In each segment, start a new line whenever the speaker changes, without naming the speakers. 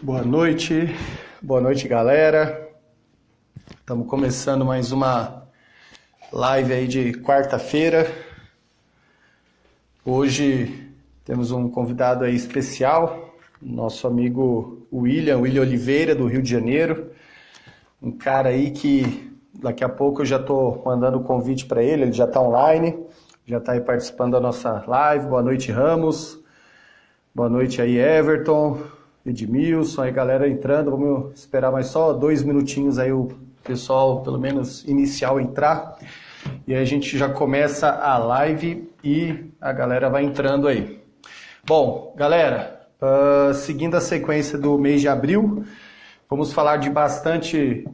Boa noite, galera. Estamos começando mais uma live aí de quarta-feira. Hoje temos um convidado aí especial, nosso amigo William Oliveira, do Rio de Janeiro. Um cara aí que daqui a pouco eu já estou mandando o convite para ele já está online, já está aí participando da nossa live. Boa noite, Ramos. Boa noite aí, Everton, Edmilson, aí galera entrando. Vamos esperar mais só 2 minutinhos aí o pessoal, pelo menos inicial, entrar. E aí a gente já começa a live e a galera vai entrando aí. Bom, galera, seguindo a sequência do mês de abril, vamos falar de bastante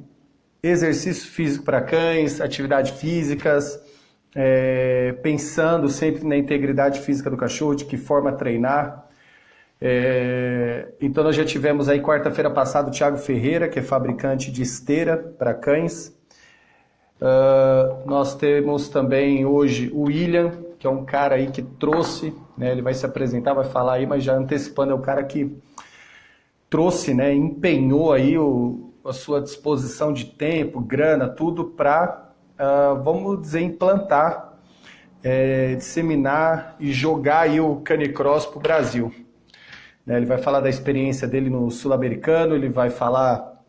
exercício físico para cães, atividades físicas, pensando sempre na integridade física do cachorro, de que forma treinar. Então nós já tivemos aí quarta-feira passada o Thiago Ferreira, que é fabricante de esteira para cães. Nós temos também hoje o William, que é um cara aí que trouxe, né, ele vai se apresentar, vai falar aí, mas já antecipando, é o cara que trouxe, né, empenhou aí a sua disposição de tempo, grana, tudo para, vamos dizer, implantar, disseminar e jogar aí o Canicross para o Brasil. Ele vai falar da experiência dele no Sul-Americano, ele vai falar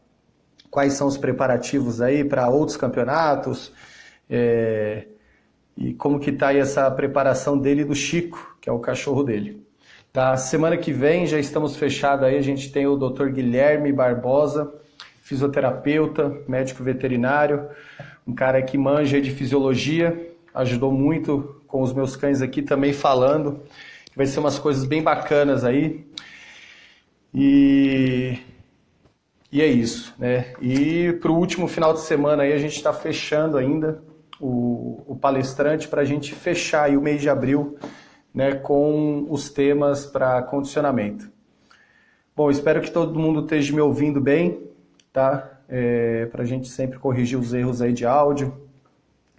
quais são os preparativos aí para outros campeonatos, e como que está aí essa preparação dele e do Chico, que é o cachorro dele. Tá? Semana que vem já estamos fechados aí, a gente tem o Dr. Guilherme Barbosa, fisioterapeuta, médico veterinário, um cara que manja de fisiologia, ajudou muito com os meus cães aqui também falando. Vai ser umas coisas bem bacanas aí. E é isso, né? E para o último final de semana aí a gente está fechando ainda o palestrante para a gente fechar aí o mês de abril, né, com os temas para condicionamento. Bom, espero que todo mundo esteja me ouvindo bem, tá? Para a gente sempre corrigir os erros aí de áudio,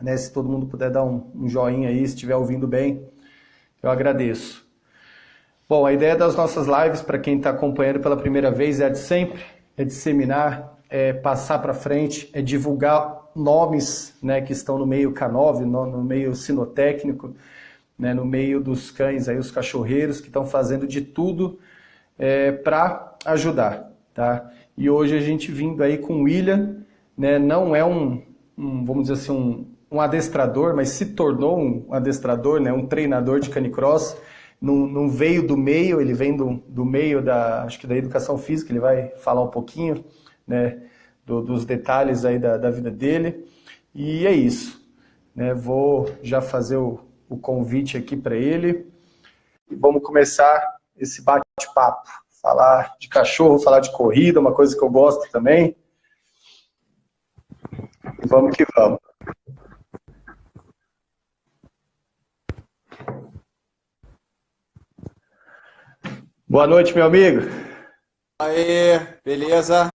né? Se todo mundo puder dar um joinha aí, se estiver ouvindo bem, eu agradeço. Bom, a ideia das nossas lives, para quem está acompanhando pela primeira vez, é a de sempre, é disseminar, é passar para frente, é divulgar nomes, né, que estão no meio K9, no meio sinotécnico, né, no meio dos cães, aí, os cachorreiros que estão fazendo de tudo para ajudar. Tá? E hoje a gente vindo aí com o William, né, não é vamos dizer assim, um adestrador, mas se tornou um adestrador, né, um treinador de canicross. Não veio do meio, ele vem do meio acho que da educação física, ele vai falar um pouquinho, né, dos detalhes aí da vida dele. E é isso, né, vou já fazer o convite aqui para ele e vamos começar esse bate-papo, falar de cachorro, falar de corrida, uma coisa que eu gosto também. E vamos que vamos. Boa noite, meu amigo.
Aê, beleza?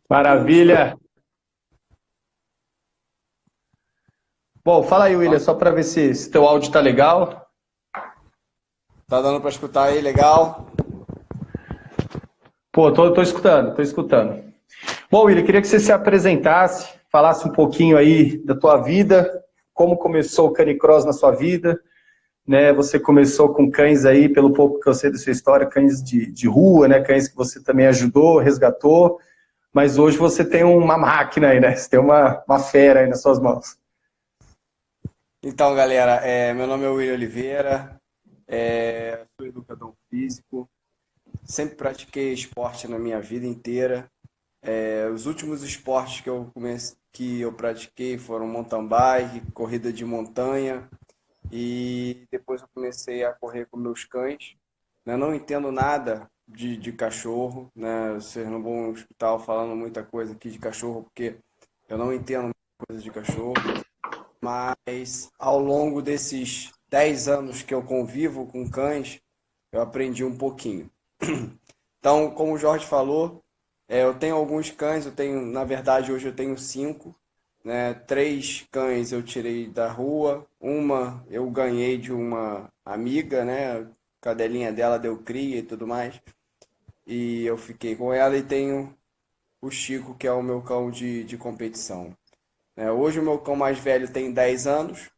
Maravilha. Bom, fala aí, William, só para ver se teu áudio tá legal.
Tá dando para escutar aí, legal?
Pô, tô escutando. Bom, William, queria que você se apresentasse, falasse um pouquinho aí da tua vida, como começou o Canicross na sua vida, né? Você começou com cães aí, pelo pouco que eu sei da sua história, cães de rua, né? Cães que você também ajudou, resgatou, mas hoje você tem uma máquina aí, né? Você tem uma fera aí nas suas mãos.
Então, galera, meu nome é William Oliveira, sou educador físico, sempre pratiquei esporte na minha vida inteira. Os últimos esportes que eu pratiquei foram mountain bike, corrida de montanha, e depois eu comecei a correr com meus cães. Eu não entendo nada de cachorro, né? Vocês não vão escutar eu falando muita coisa aqui de cachorro, porque eu não entendo muita coisa de cachorro. Mas ao longo desses 10 anos que eu convivo com cães, eu aprendi um pouquinho. Então, como o Jorge falou, eu tenho alguns cães, na verdade, hoje eu tenho 5, né? 3 cães eu tirei da rua, uma eu ganhei de uma amiga, né? A cadelinha dela deu cria e tudo mais. e eu fiquei com ela e tenho o Chico, que é o meu cão de competição. Hoje o meu cão mais velho tem 10 anos,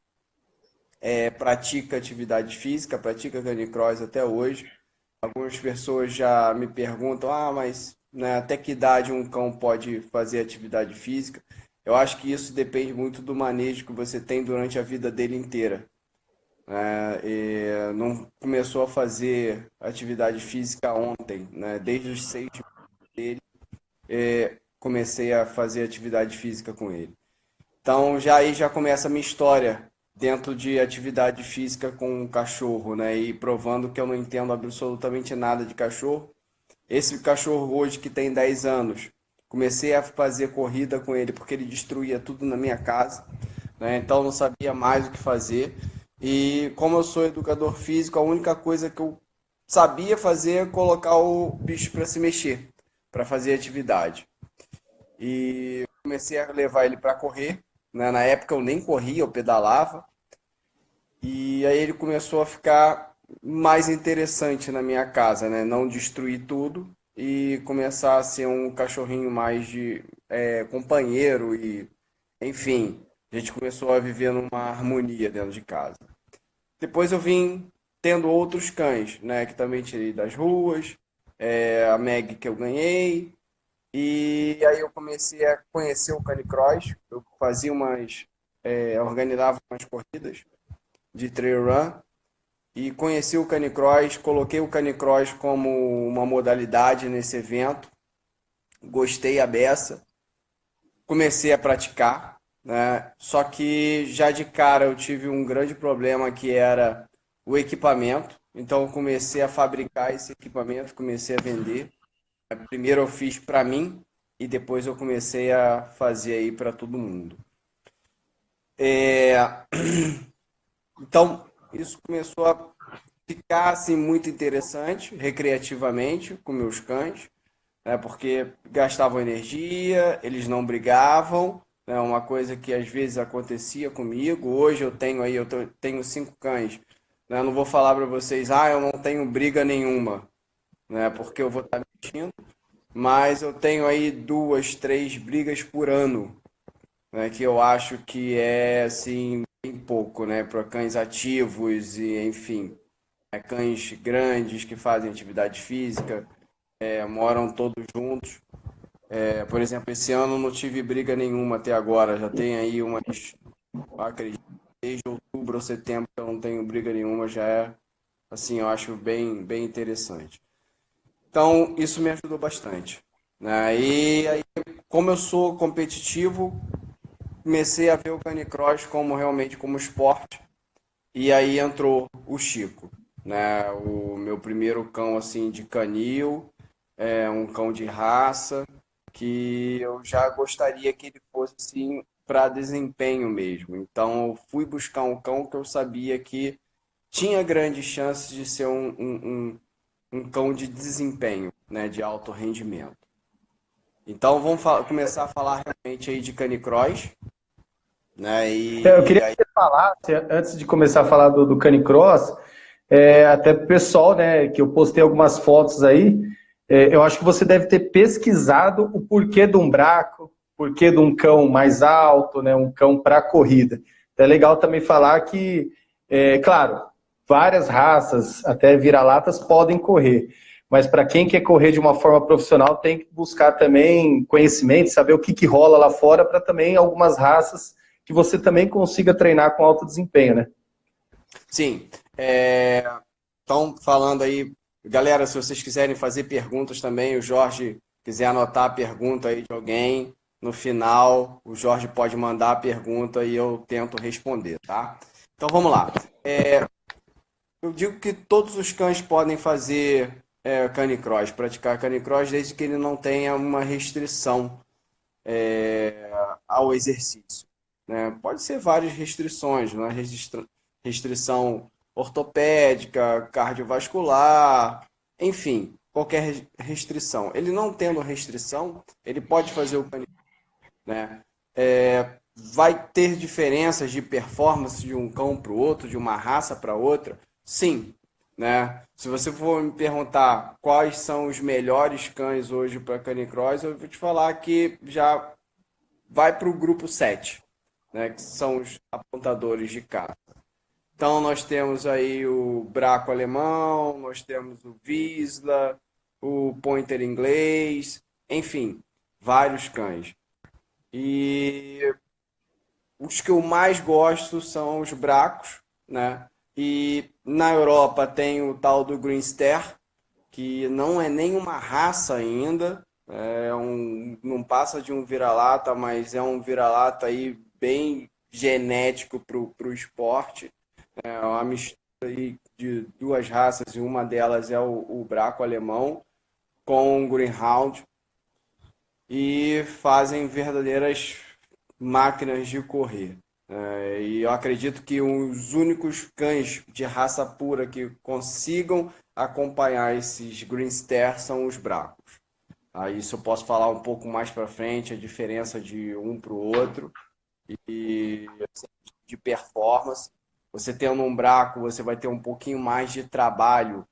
pratica atividade física, pratica canicross até hoje. Algumas pessoas já me perguntam, mas né, até que idade um cão pode fazer atividade física? Eu acho que isso depende muito do manejo que você tem durante a vida dele inteira. Não começou a fazer atividade física ontem, né? Desde os 6 meses dele, comecei a fazer atividade física com ele. Então já aí já começa a minha história dentro de atividade física com um cachorro, né? E provando que eu não entendo absolutamente nada de cachorro. Esse cachorro hoje que tem 10 anos, comecei a fazer corrida com ele porque ele destruía tudo na minha casa, né? Então eu não sabia mais o que fazer. E como eu sou educador físico, a única coisa que eu sabia fazer é colocar o bicho para se mexer, para fazer atividade. E comecei a levar ele para correr, né? Na época eu nem corria, eu pedalava. E aí ele começou a ficar mais interessante na minha casa, né? Não destruir tudo e começar a ser um cachorrinho mais de companheiro e, enfim, a gente começou a viver numa harmonia dentro de casa. Depois eu vim tendo outros cães, né? Que também tirei das ruas, a Meg que eu ganhei. E aí eu comecei a conhecer o Canicross. Eu fazia organizava umas corridas de trail run e conheci o Canicross, coloquei o Canicross como uma modalidade nesse evento, gostei a beça, comecei a praticar, né? Só que já de cara eu tive um grande problema que era o equipamento, então eu comecei a fabricar esse equipamento, comecei a vender. Primeiro eu fiz para mim e depois eu comecei a fazer aí para todo mundo. Então, isso começou a ficar assim, muito interessante, recreativamente, com meus cães, né, porque gastavam energia, eles não brigavam, né, uma coisa que às vezes acontecia comigo. Hoje tenho 5 cães. Né, não vou falar para vocês, eu não tenho briga nenhuma, né, porque eu vou estar mentindo, mas eu tenho aí 2, 3 brigas por ano, né, que eu acho que é assim bem pouco, né, para cães ativos e enfim, cães grandes que fazem atividade física, moram todos juntos. Por exemplo, esse ano não tive briga nenhuma até agora, já tem aí acredito, desde outubro ou setembro que eu não tenho briga nenhuma, já assim, eu acho bem, bem interessante. Então, isso me ajudou bastante, né? E aí, como eu sou competitivo, comecei a ver o Canicross realmente como esporte. E aí entrou o Chico, né? O meu primeiro cão assim de canil, um cão de raça, que eu já gostaria que ele fosse assim para desempenho mesmo. Então eu fui buscar um cão que eu sabia que tinha grandes chances de ser um cão de desempenho, né? De alto rendimento. Então vamos começar a falar realmente aí de Canicross, né?
Eu queria
E aí,
que você falasse, antes de começar a falar do Canicross, até pro pessoal, né, que eu postei algumas fotos aí, eu acho que você deve ter pesquisado o porquê de um braco, porquê de um cão mais alto, né, um cão para corrida. Então é legal também falar que, claro, várias raças, até vira-latas, podem correr, mas para quem quer correr de uma forma profissional, tem que buscar também conhecimento, saber o que rola lá fora, para também algumas raças que você também consiga treinar com alto desempenho, né?
sim, então, falando aí, galera, se vocês quiserem fazer perguntas também, o Jorge quiser anotar a pergunta aí de alguém, no final, o Jorge pode mandar a pergunta e eu tento responder, tá? Então, vamos lá. Eu digo que todos os cães podem fazer canicross, praticar canicross, desde que ele não tenha uma restrição ao exercício, né? Pode ser várias restrições, né? Restrição ortopédica, cardiovascular, enfim, qualquer restrição. Ele não tendo restrição, ele pode fazer o canicross, né? Vai ter diferenças de performance de um cão para o outro, de uma raça para outra? Sim, né? Se você for me perguntar quais são os melhores cães hoje para canicross, eu vou te falar que já vai para o grupo 7, né? Que são os apontadores de caça. Então nós temos aí o Braco alemão, nós temos o Vizsla, o Pointer inglês, enfim, vários cães. E os que eu mais gosto são os Bracos, né? E na Europa tem o tal do Green Star, que não é nenhuma raça ainda, não passa de um vira-lata, mas é um vira-lata aí bem genético para o esporte. É uma mistura aí de duas raças, e uma delas é o Braco alemão com o Greyhound, e fazem verdadeiras máquinas de correr. E eu acredito que os únicos cães de raça pura que consigam acompanhar esses Green Star são os Bracos. Aí isso eu posso falar um pouco mais para frente, a diferença de um para o outro e de performance. Você tendo um Braco, você vai ter um pouquinho mais de trabalho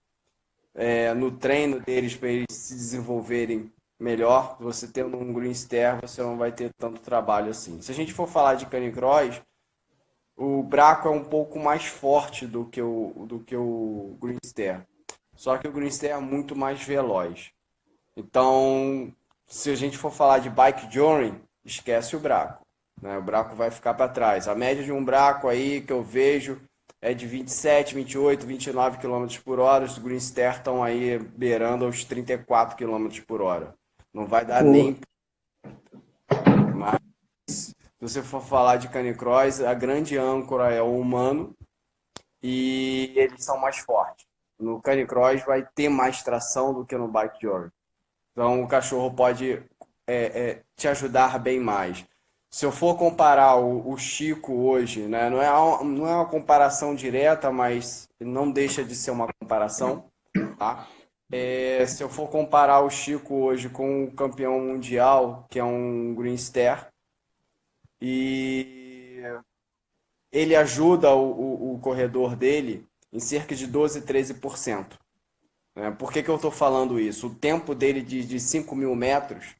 no treino deles para eles se desenvolverem melhor. Você tendo um Green Star, você não vai ter tanto trabalho assim. Se a gente for falar de canicross, o Braco é um pouco mais forte do que o Green Star. Só que o Green Star é muito mais veloz. Então, se a gente for falar de bike journey, esquece o Braco, né? O Braco vai ficar para trás. A média de um Braco aí que eu vejo é de 27, 28, 29 km por hora. Os Green Star estão aí beirando aos 34 km por hora. Não vai dar
Pô,
nem. Mas se você for falar de canicross, a grande âncora é o humano e eles são mais fortes. No canicross vai ter mais tração do que no bike journey. Então o cachorro pode te ajudar bem mais. Se eu for comparar o Chico hoje, né, não é uma comparação direta, mas não deixa de ser uma comparação, tá? Se eu for comparar o Chico hoje com o campeão mundial, que é um Green Star, e ele ajuda o corredor dele em cerca de 12, 13%. Por que eu estou falando isso? O tempo dele de 5 mil metros,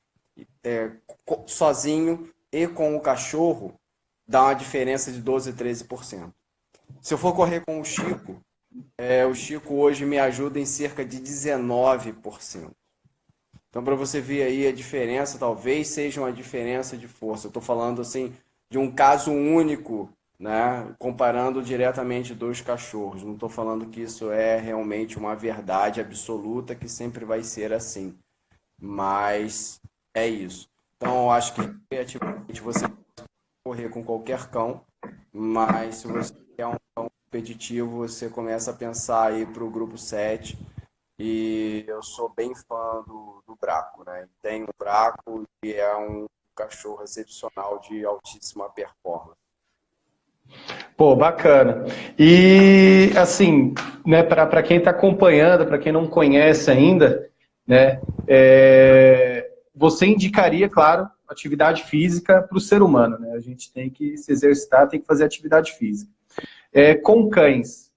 sozinho e com o cachorro, dá uma diferença de 12, 13%. Se eu for correr com o Chico hoje me ajuda em cerca de 19%. Então, para você ver aí a diferença, talvez seja uma diferença de força. Eu estou falando assim de um caso único, né? Comparando diretamente dois cachorros. Não estou falando que isso é realmente uma verdade absoluta que sempre vai ser assim. Mas é isso. Então, eu acho que criativamente você pode correr com qualquer cão, mas se você quer um cão competitivo, você começa a pensar aí para o grupo 7. E eu sou bem fã do Braco, né? Tem o Braco e é um cachorro excepcional de altíssima performance.
pô, bacana. E assim, né, para quem está acompanhando, para quem não conhece ainda, né, você indicaria, claro, atividade física para o ser humano, né? A gente tem que se exercitar, tem que fazer atividade física. Com cães,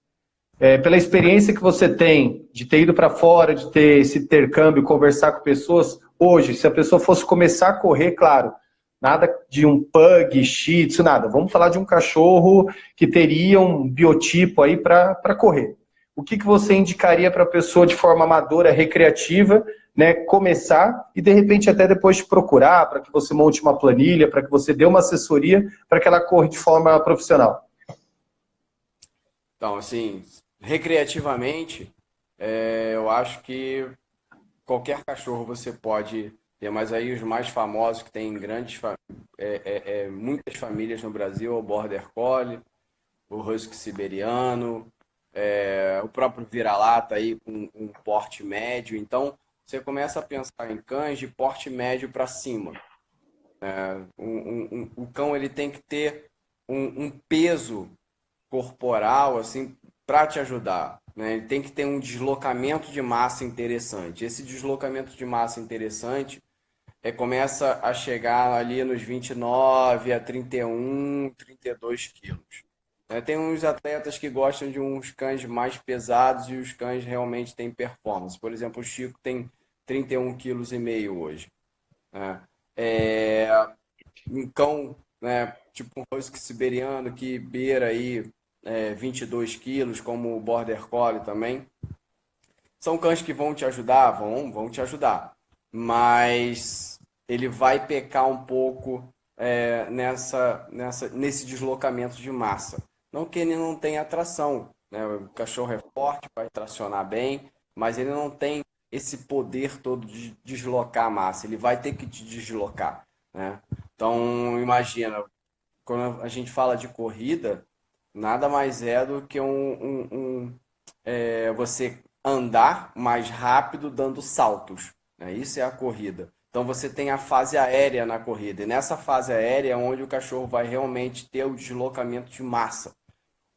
pela experiência que você tem de ter ido para fora, de ter esse intercâmbio, conversar com pessoas, hoje, se a pessoa fosse começar a correr, claro, nada de um pug, shih tzu, nada. Vamos falar de um cachorro que teria um biotipo aí para correr. O que você indicaria para a pessoa de forma amadora, recreativa, né, começar e de repente até depois te procurar, para que você monte uma planilha, para que você dê uma assessoria, para que ela corra de forma profissional?
Então, assim, recreativamente, eu acho que qualquer cachorro você pode ter, mas aí os mais famosos que tem muitas famílias no Brasil, é o Border Collie, o Husky Siberiano, o próprio vira-lata aí com um porte médio. Então, você começa a pensar em cães de porte médio para cima. O cão ele tem que ter um peso corporal assim para te ajudar, né? Ele tem que ter um deslocamento de massa interessante. Esse deslocamento de massa interessante começa a chegar ali nos 29 a 31, 32 quilos. Tem uns atletas que gostam de uns cães mais pesados e os cães realmente têm performance. Por exemplo, o Chico tem 31,5 kg hoje, né? É, um cão, né, tipo um husky siberiano que beira aí 22 quilos, como o Border Collie também. São cães que vão te ajudar? Vão te ajudar. Mas ele vai pecar um pouco nesse deslocamento de massa. Não que ele não tenha tração, né? O cachorro é forte, vai tracionar bem, mas ele não tem esse poder todo de deslocar a massa. Ele vai ter que te deslocar, né? Então, imagina, quando a gente fala de corrida, nada mais é do que você andar mais rápido dando saltos, né? Isso é a corrida. Então você tem a fase aérea na corrida. E nessa fase aérea é onde o cachorro vai realmente ter o deslocamento de massa.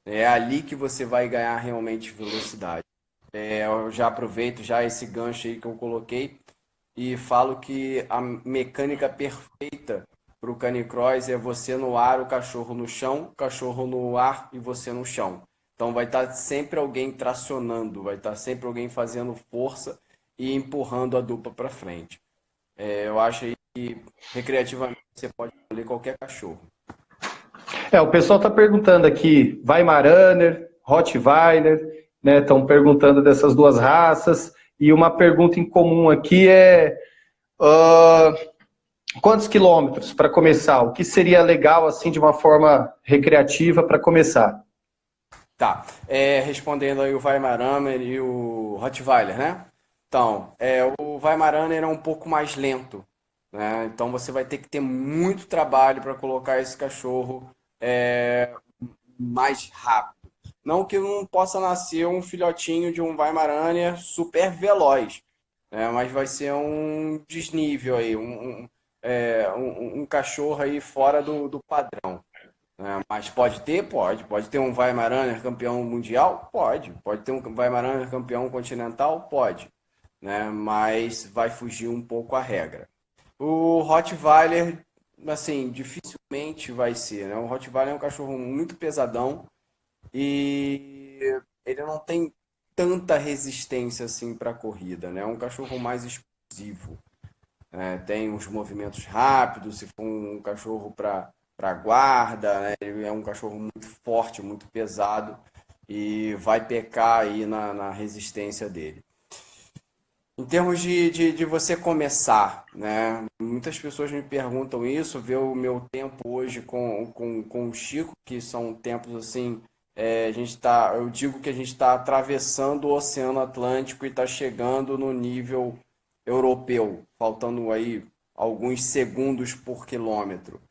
É ali que você vai ganhar realmente velocidade. Eu já aproveito já esse gancho aí que eu coloquei e falo que a mecânica perfeita para o canicross é você no ar, o cachorro no chão, o cachorro no ar e você no chão. Então vai estar sempre alguém tracionando, vai estar sempre alguém fazendo força e empurrando a dupla para frente. Eu acho aí que recreativamente você pode escolher qualquer cachorro.
O pessoal está perguntando aqui, Weimaraner, Rottweiler, né? Estão perguntando dessas duas raças. E uma pergunta em comum aqui é quantos quilômetros para começar? O que seria legal assim de uma forma recreativa para começar?
Tá, respondendo aí o Weimaraner e o Rottweiler, né? Então, o Weimaraner é um pouco mais lento, né? Então você vai ter que ter muito trabalho para colocar esse cachorro mais rápido. Não que não possa nascer um filhotinho de um Weimaraner super veloz, né? Mas vai ser um desnível aí, um cachorro aí fora do padrão. Mas pode ter? Pode ter um Weimaraner campeão mundial? Pode ter um Weimaraner campeão continental? Pode, né? Mas vai fugir um pouco a regra. O Rottweiler, assim, dificilmente vai ser, né? O Rottweiler é um cachorro muito pesadão e ele não tem tanta resistência assim para a corrida, né? É um cachorro mais explosivo, né? Tem uns movimentos rápidos, se for um cachorro para guarda, né? Ele é um cachorro muito forte, muito pesado e vai pecar aí na resistência dele. Em termos de você começar, né? Muitas pessoas me perguntam isso, ver o meu tempo hoje com o Chico, que são tempos assim, eu digo que a gente está atravessando o Oceano Atlântico e está chegando no nível europeu, faltando aí alguns segundos por quilômetro,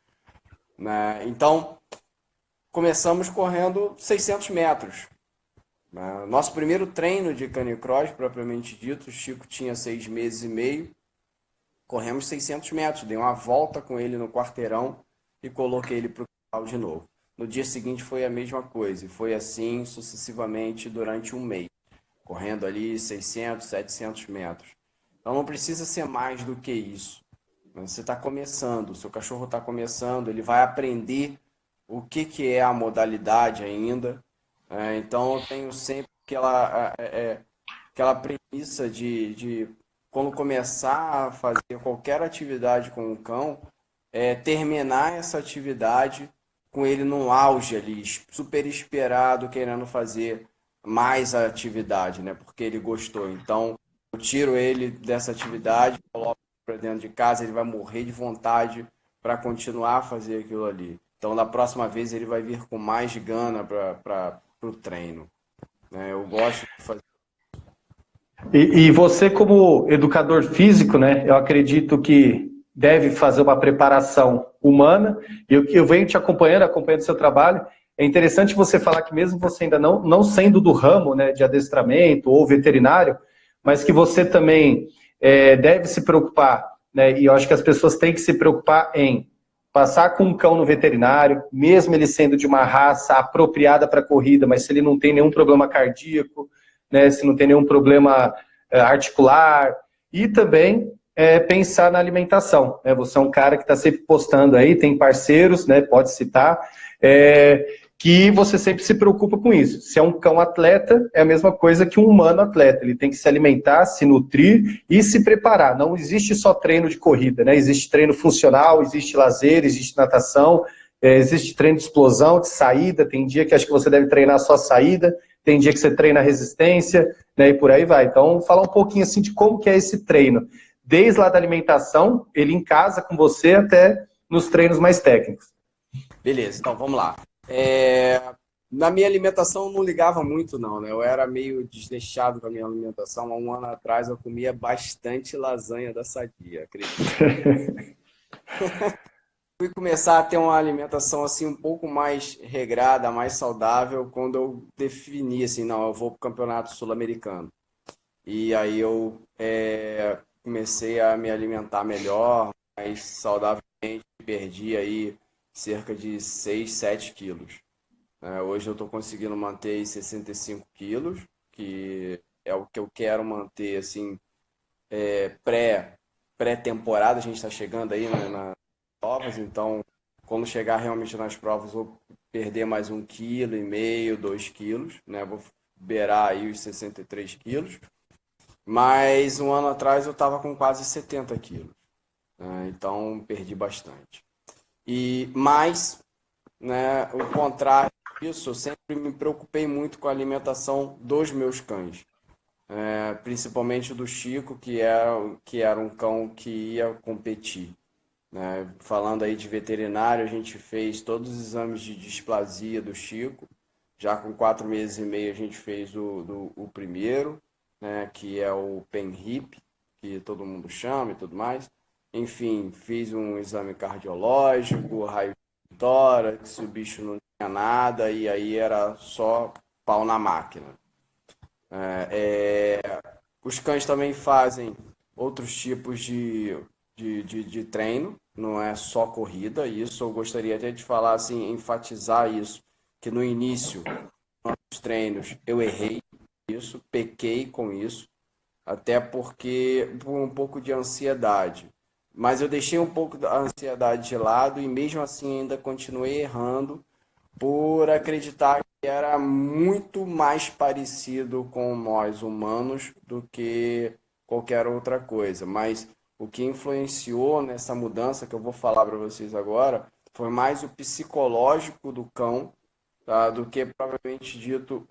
né? Então, começamos correndo 600 metros. Nosso primeiro treino de canicross, propriamente dito, o Chico tinha 6 meses e meio, corremos 600 metros, dei uma volta com ele no quarteirão e coloquei ele para o quintal de novo. No dia seguinte foi a mesma coisa, e foi assim sucessivamente durante um mês, correndo ali 600, 700 metros. Então não precisa ser mais do que isso. Você está começando, o seu cachorro está começando, ele vai aprender o que é a modalidade ainda. Então eu tenho sempre aquela premissa de quando começar a fazer qualquer atividade com o cão, terminar essa atividade com ele no auge ali, super esperado, querendo fazer mais a atividade, né? Porque ele gostou. Então eu tiro ele dessa atividade, coloco para dentro de casa, ele vai morrer de vontade para continuar a fazer aquilo ali. Então, da próxima vez, ele vai vir com mais gana para o treino. Eu gosto de fazer.
E você, como educador físico, né, eu acredito que deve fazer uma preparação humana. Eu venho te acompanhando seu trabalho. É interessante você falar que mesmo você ainda não sendo do ramo, né, de adestramento ou veterinário, mas que você também deve se preocupar, né, e eu acho que as pessoas têm que se preocupar em passar com um cão no veterinário, mesmo ele sendo de uma raça apropriada para corrida, mas se ele não tem nenhum problema cardíaco, né, se não tem nenhum problema articular, e também pensar na alimentação. Né? Você é um cara que está sempre postando aí, tem parceiros, né, pode citar, que você sempre se preocupa com isso. Se é um cão atleta, é a mesma coisa que um humano atleta. Ele tem que se alimentar, se nutrir e se preparar. Não existe só treino de corrida, né? Existe treino funcional, existe lazer, existe natação, existe treino de explosão, de saída. Tem dia que acho que você deve treinar só saída, tem dia que você treina resistência, né? E por aí vai. Então, falar um pouquinho assim de como que é esse treino. Desde lá da alimentação, ele em casa com você, até nos treinos mais técnicos.
Beleza, então vamos lá. Na minha alimentação eu não ligava muito não, né? Eu era meio desleixado com a minha alimentação. Há um ano atrás eu comia bastante lasanha da Sadia, acredito. Fui começar a ter uma alimentação assim um pouco mais regrada, mais saudável, quando eu defini assim, não, eu vou para o Campeonato Sul-Americano. E aí eu comecei a me alimentar melhor, mais saudavelmente, perdi aí cerca de 6, 7 quilos. Hoje eu estou conseguindo manter aí 65 quilos, que é o que eu quero manter assim, pré-temporada. A gente está chegando aí, né, nas provas, então quando chegar realmente nas provas vou perder mais 1,5 kg, 2 quilos, né? Vou beirar aí os 63 quilos. Mas um ano atrás eu estava com quase 70 quilos, né? Então perdi bastante. Mas, né, o contrário disso, eu sempre me preocupei muito com a alimentação dos meus cães. Principalmente do Chico, que era um cão que ia competir, né? Falando aí de veterinário, a gente fez todos os exames de displasia do Chico. Já com 4 meses e meio a gente fez o primeiro, né, que é o PENHIP, que todo mundo chama e tudo mais. Enfim, fiz um exame cardiológico, raio de tórax, o bicho não tinha nada, e aí era só pau na máquina. Os cães também fazem outros tipos de treino, não é só corrida. Isso eu gostaria até de falar, assim, enfatizar isso, que no início dos treinos eu errei isso, pequei com isso, até porque por um pouco de ansiedade. Mas eu deixei um pouco da ansiedade de lado e mesmo assim ainda continuei errando por acreditar que era muito mais parecido com nós humanos do que qualquer outra coisa. Mas o que influenciou nessa mudança que eu vou falar para vocês agora foi mais o psicológico do cão, tá, do que propriamente dito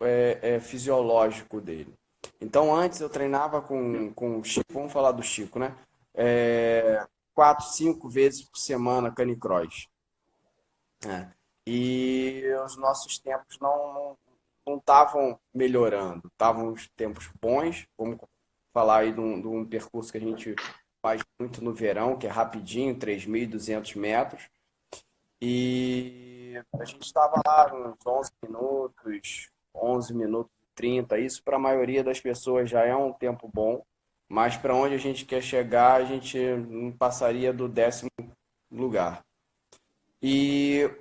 fisiológico dele. Então antes eu treinava com o Chico, vamos falar do Chico, né? 4, 5 vezes por semana canicross. E os nossos tempos não estavam melhorando, estavam os tempos bons. Vamos falar aí de um percurso que a gente faz muito no verão, que é rapidinho, 3.200 metros. E a gente estava lá uns 11 minutos, 11 minutos e 30. Isso para a maioria das pessoas já é um tempo bom, mas para onde a gente quer chegar, a gente não passaria do 10º lugar. E o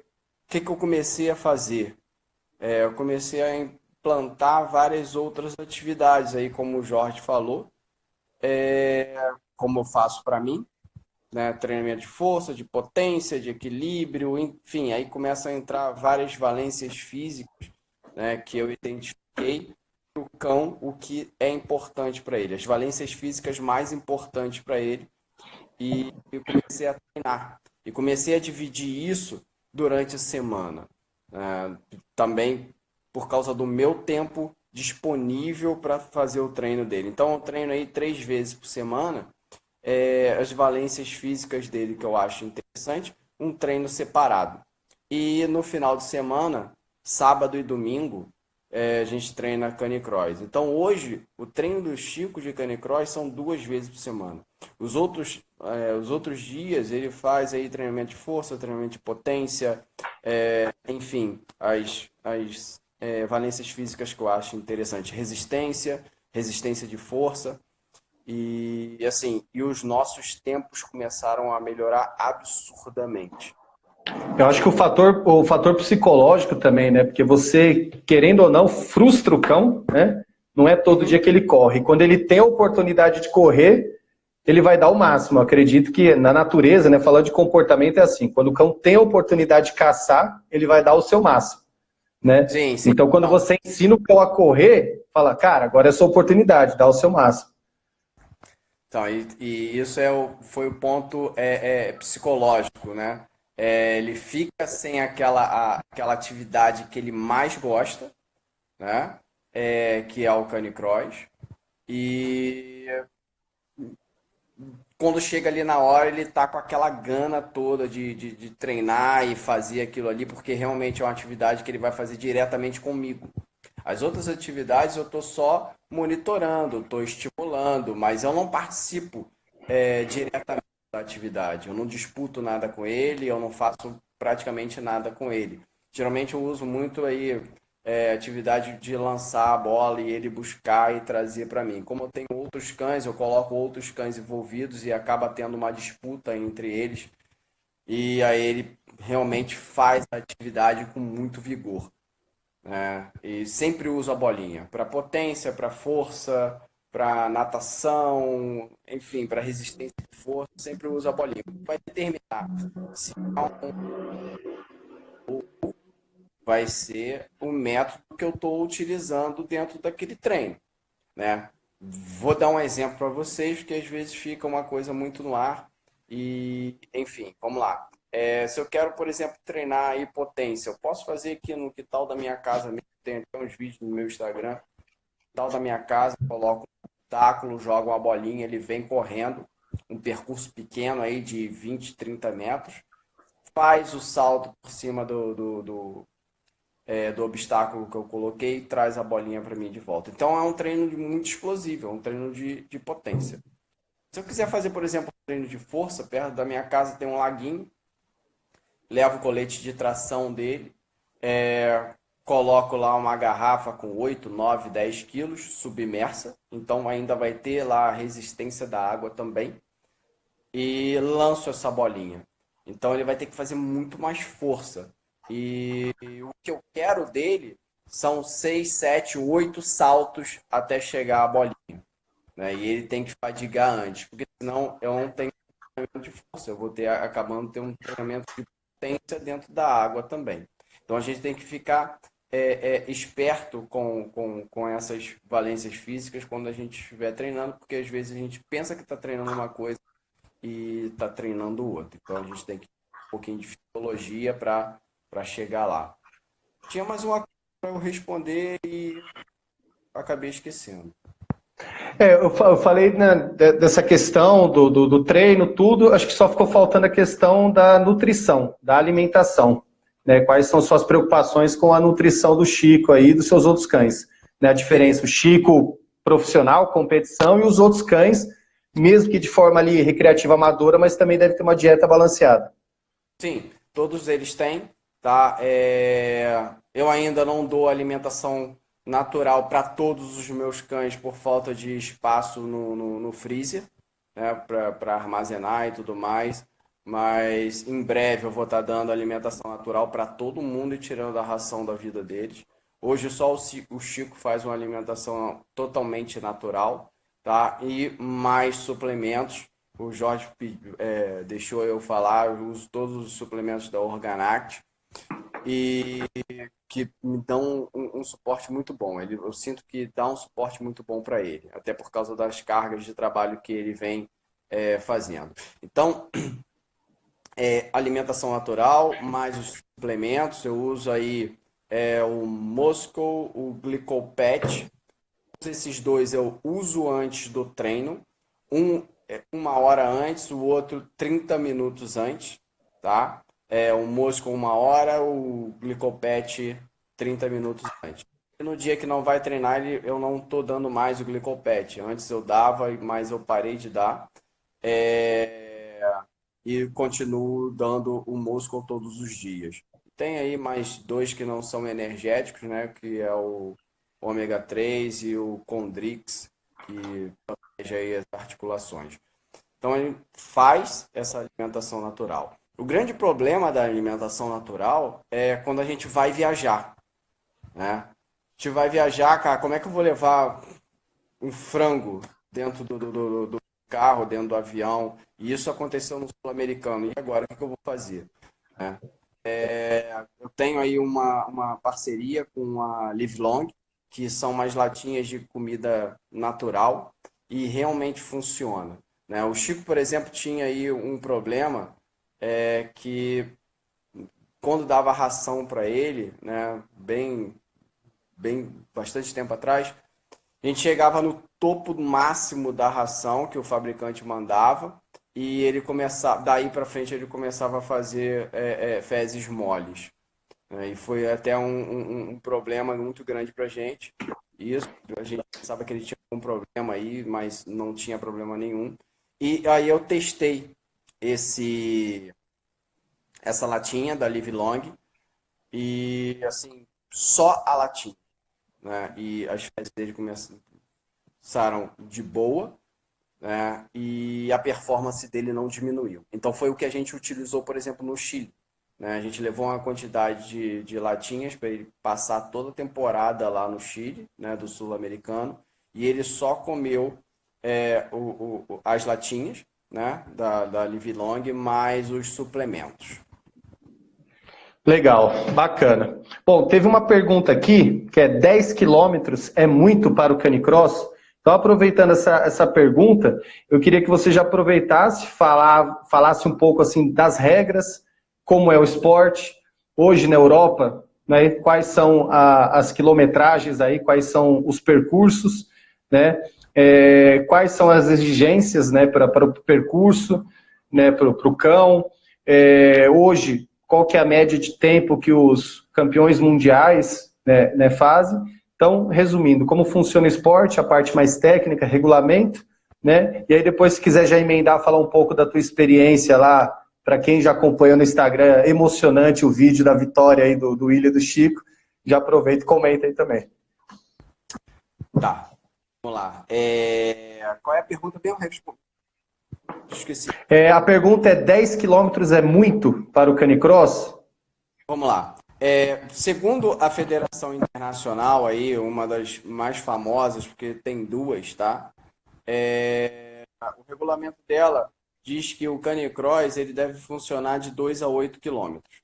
que eu comecei a fazer? Eu comecei a implantar várias outras atividades, aí, como o Jorge falou, como eu faço para mim, né? Treinamento de força, de potência, de equilíbrio, enfim, aí começa a entrar várias valências físicas, né, que eu identifiquei para o cão, o que é importante para ele, as valências físicas mais importantes para ele, e eu comecei a treinar. E comecei a dividir isso durante a semana, também por causa do meu tempo disponível para fazer o treino dele. Então eu treino aí 3 vezes por semana, as valências físicas dele, que eu acho interessante, um treino separado. E no final de semana, sábado e domingo, a gente treina canicross. Então hoje, o treino do Chico de canicross são 2 vezes por semana. Os outros dias ele faz aí treinamento de força, treinamento de potência, enfim, as valências físicas que eu acho interessante. Resistência de força. E assim, os nossos tempos começaram a melhorar absurdamente.
Eu acho que o fator psicológico também, né? Porque você, querendo ou não, frustra o cão, né? Não é todo dia que ele corre. Quando ele tem a oportunidade de correr, ele vai dar o máximo. Eu acredito que na natureza, né? Falando de comportamento é assim. Quando o cão tem a oportunidade de caçar, ele vai dar o seu máximo. né?
Sim, sim.
Então, quando
Não,
você ensina o cão a correr, fala, cara, agora é a sua oportunidade, dá o seu máximo.
então, e isso foi o ponto psicológico, né? Ele fica sem aquela atividade que ele mais gosta, né? Que é o canicross. E quando chega ali na hora, ele tá com aquela gana toda de treinar e fazer aquilo ali, porque realmente é uma atividade que ele vai fazer diretamente comigo. As outras atividades eu estou só monitorando, estou estimulando, mas eu não participo diretamente da atividade. Eu não disputo nada com ele, eu não faço praticamente nada com ele. Geralmente eu uso muito aí atividade de lançar a bola e ele buscar e trazer para mim. Como eu tenho outros cães, eu coloco outros cães envolvidos e acaba tendo uma disputa entre eles. E aí ele realmente faz a atividade com muito vigor, né? E sempre uso a bolinha para potência, para força, para natação, enfim, para resistência de força, sempre uso a bolinha. Vai determinar se vai ser o método que eu estou utilizando dentro daquele treino, né? Vou dar um exemplo para vocês, que às vezes fica uma coisa muito no ar e, enfim, vamos lá. Se eu quero, por exemplo, treinar aí potência, eu posso fazer aqui no quintal da minha casa mesmo, tem até uns vídeos no meu Instagram, quintal da minha casa, coloco um obstáculo, jogo uma bolinha, ele vem correndo, um percurso pequeno aí de 20, 30 metros, faz o salto por cima do obstáculo que eu coloquei e traz a bolinha para mim de volta. Então é um treino muito explosivo, é um treino de potência. Se eu quiser fazer, por exemplo, um treino de força, perto da minha casa tem um laguinho, levo o colete de tração dele, é, coloco lá uma garrafa com 8, 9, 10 quilos submersa, então ainda vai ter lá a resistência da água também, e lanço essa bolinha. Então ele vai ter que fazer muito mais força. E o que eu quero dele são 6, 7, 8 saltos até chegar a bolinha, né? E ele tem que fadigar antes, porque senão eu não tenho treinamento de força, eu vou ter acabando ter um treinamento de potência dentro da água também. Então a gente tem que ficar esperto com essas valências físicas quando a gente estiver treinando, porque às vezes a gente pensa que está treinando uma coisa e está treinando outra. Então a gente tem que ter um pouquinho de fisiologia para chegar lá. Tinha mais uma coisa para eu responder e acabei esquecendo.
Eu falei, né, dessa questão do treino, tudo, acho que só ficou faltando a questão da nutrição, da alimentação. Né? Quais são suas preocupações com a nutrição do Chico aí e dos seus outros cães? Né? A diferença, o Chico profissional, competição, e os outros cães, mesmo que de forma ali recreativa amadora, mas também deve ter uma dieta balanceada.
Sim, todos eles têm, tá? Eu ainda não dou alimentação natural para todos os meus cães por falta de espaço no freezer, né? Para armazenar e tudo mais. Mas em breve eu vou estar dando alimentação natural para todo mundo e tirando a ração da vida deles. Hoje só o Chico faz uma alimentação totalmente natural, tá? E mais suplementos. O Jorge deixou eu falar, eu uso todos os suplementos da Organact e que me dão um suporte muito bom. Eu sinto que dá um suporte muito bom para ele, até por causa das cargas de trabalho que ele vem fazendo. Então, alimentação natural, mais os suplementos, eu uso aí o Moscow, o Glycopet. Esses dois eu uso antes do treino. Um 1 hora antes, o outro 30 minutos antes, tá? O Moscow 1 hora, o Glicopet 30 minutos antes. E no dia que não vai treinar, eu não tô dando mais o Glicopet. Antes eu dava, mas eu parei de dar. É, E continuo dando o Moscow todos os dias. Tem aí mais dois que não são energéticos, né? Que é o ômega 3 e o Condrix, que protege aí as articulações. Então ele faz essa alimentação natural. O grande problema da alimentação natural é quando a gente vai viajar, né? A gente vai viajar, cara, como é que eu vou levar um frango dentro do carro, dentro do avião? E isso aconteceu no sul-americano. E agora, o que eu vou fazer? Né? Eu tenho aí uma parceria com a Live Long, que são umas latinhas de comida natural e realmente funciona, né? O Chico, por exemplo, tinha aí um problema que quando dava ração para ele, né, bastante tempo atrás, a gente chegava no topo máximo da ração que o fabricante mandava e ele começava, daí para frente ele começava a fazer fezes moles, né? E foi até um problema muito grande para a gente. Isso, a gente pensava que ele tinha um problema aí, mas não tinha problema nenhum. E aí eu testei esse essa latinha da Live Long e assim, só a latinha, né? E as fezes dele começaram de boa, né? E a performance dele não diminuiu. Então foi o que a gente utilizou, por exemplo, no Chile, né? A gente levou uma quantidade de latinhas para ele passar toda a temporada lá no Chile, né, do sul-americano, e ele só comeu as latinhas, né, da Live Long, mais os suplementos.
Legal, bacana. Bom, teve uma pergunta aqui, que é 10 quilômetros é muito para o canicross? Então, aproveitando essa pergunta, eu queria que você já aproveitasse, falasse um pouco assim das regras, como é o esporte, hoje na Europa, né, quais são as quilometragens aí, quais são os percursos, né, quais são as exigências, né, para o percurso, né, para o cão. Hoje, qual que é a média de tempo que os campeões mundiais, né, fazem. Então, resumindo, como funciona o esporte, a parte mais técnica, regulamento, né? E aí depois, se quiser já emendar, falar um pouco da tua experiência lá, para quem já acompanhou no Instagram, emocionante o vídeo da vitória aí do Willian e do Chico, já aproveita e comenta aí também.
Tá, vamos lá. Qual é a pergunta? Bem, eu respondo. Esqueci.
A pergunta é: 10 quilômetros é muito para o canicross?
Vamos lá. Segundo a Federação Internacional, aí, uma das mais famosas, porque tem duas, tá? O regulamento dela diz que o canicross ele deve funcionar de 2 a 8 quilômetros.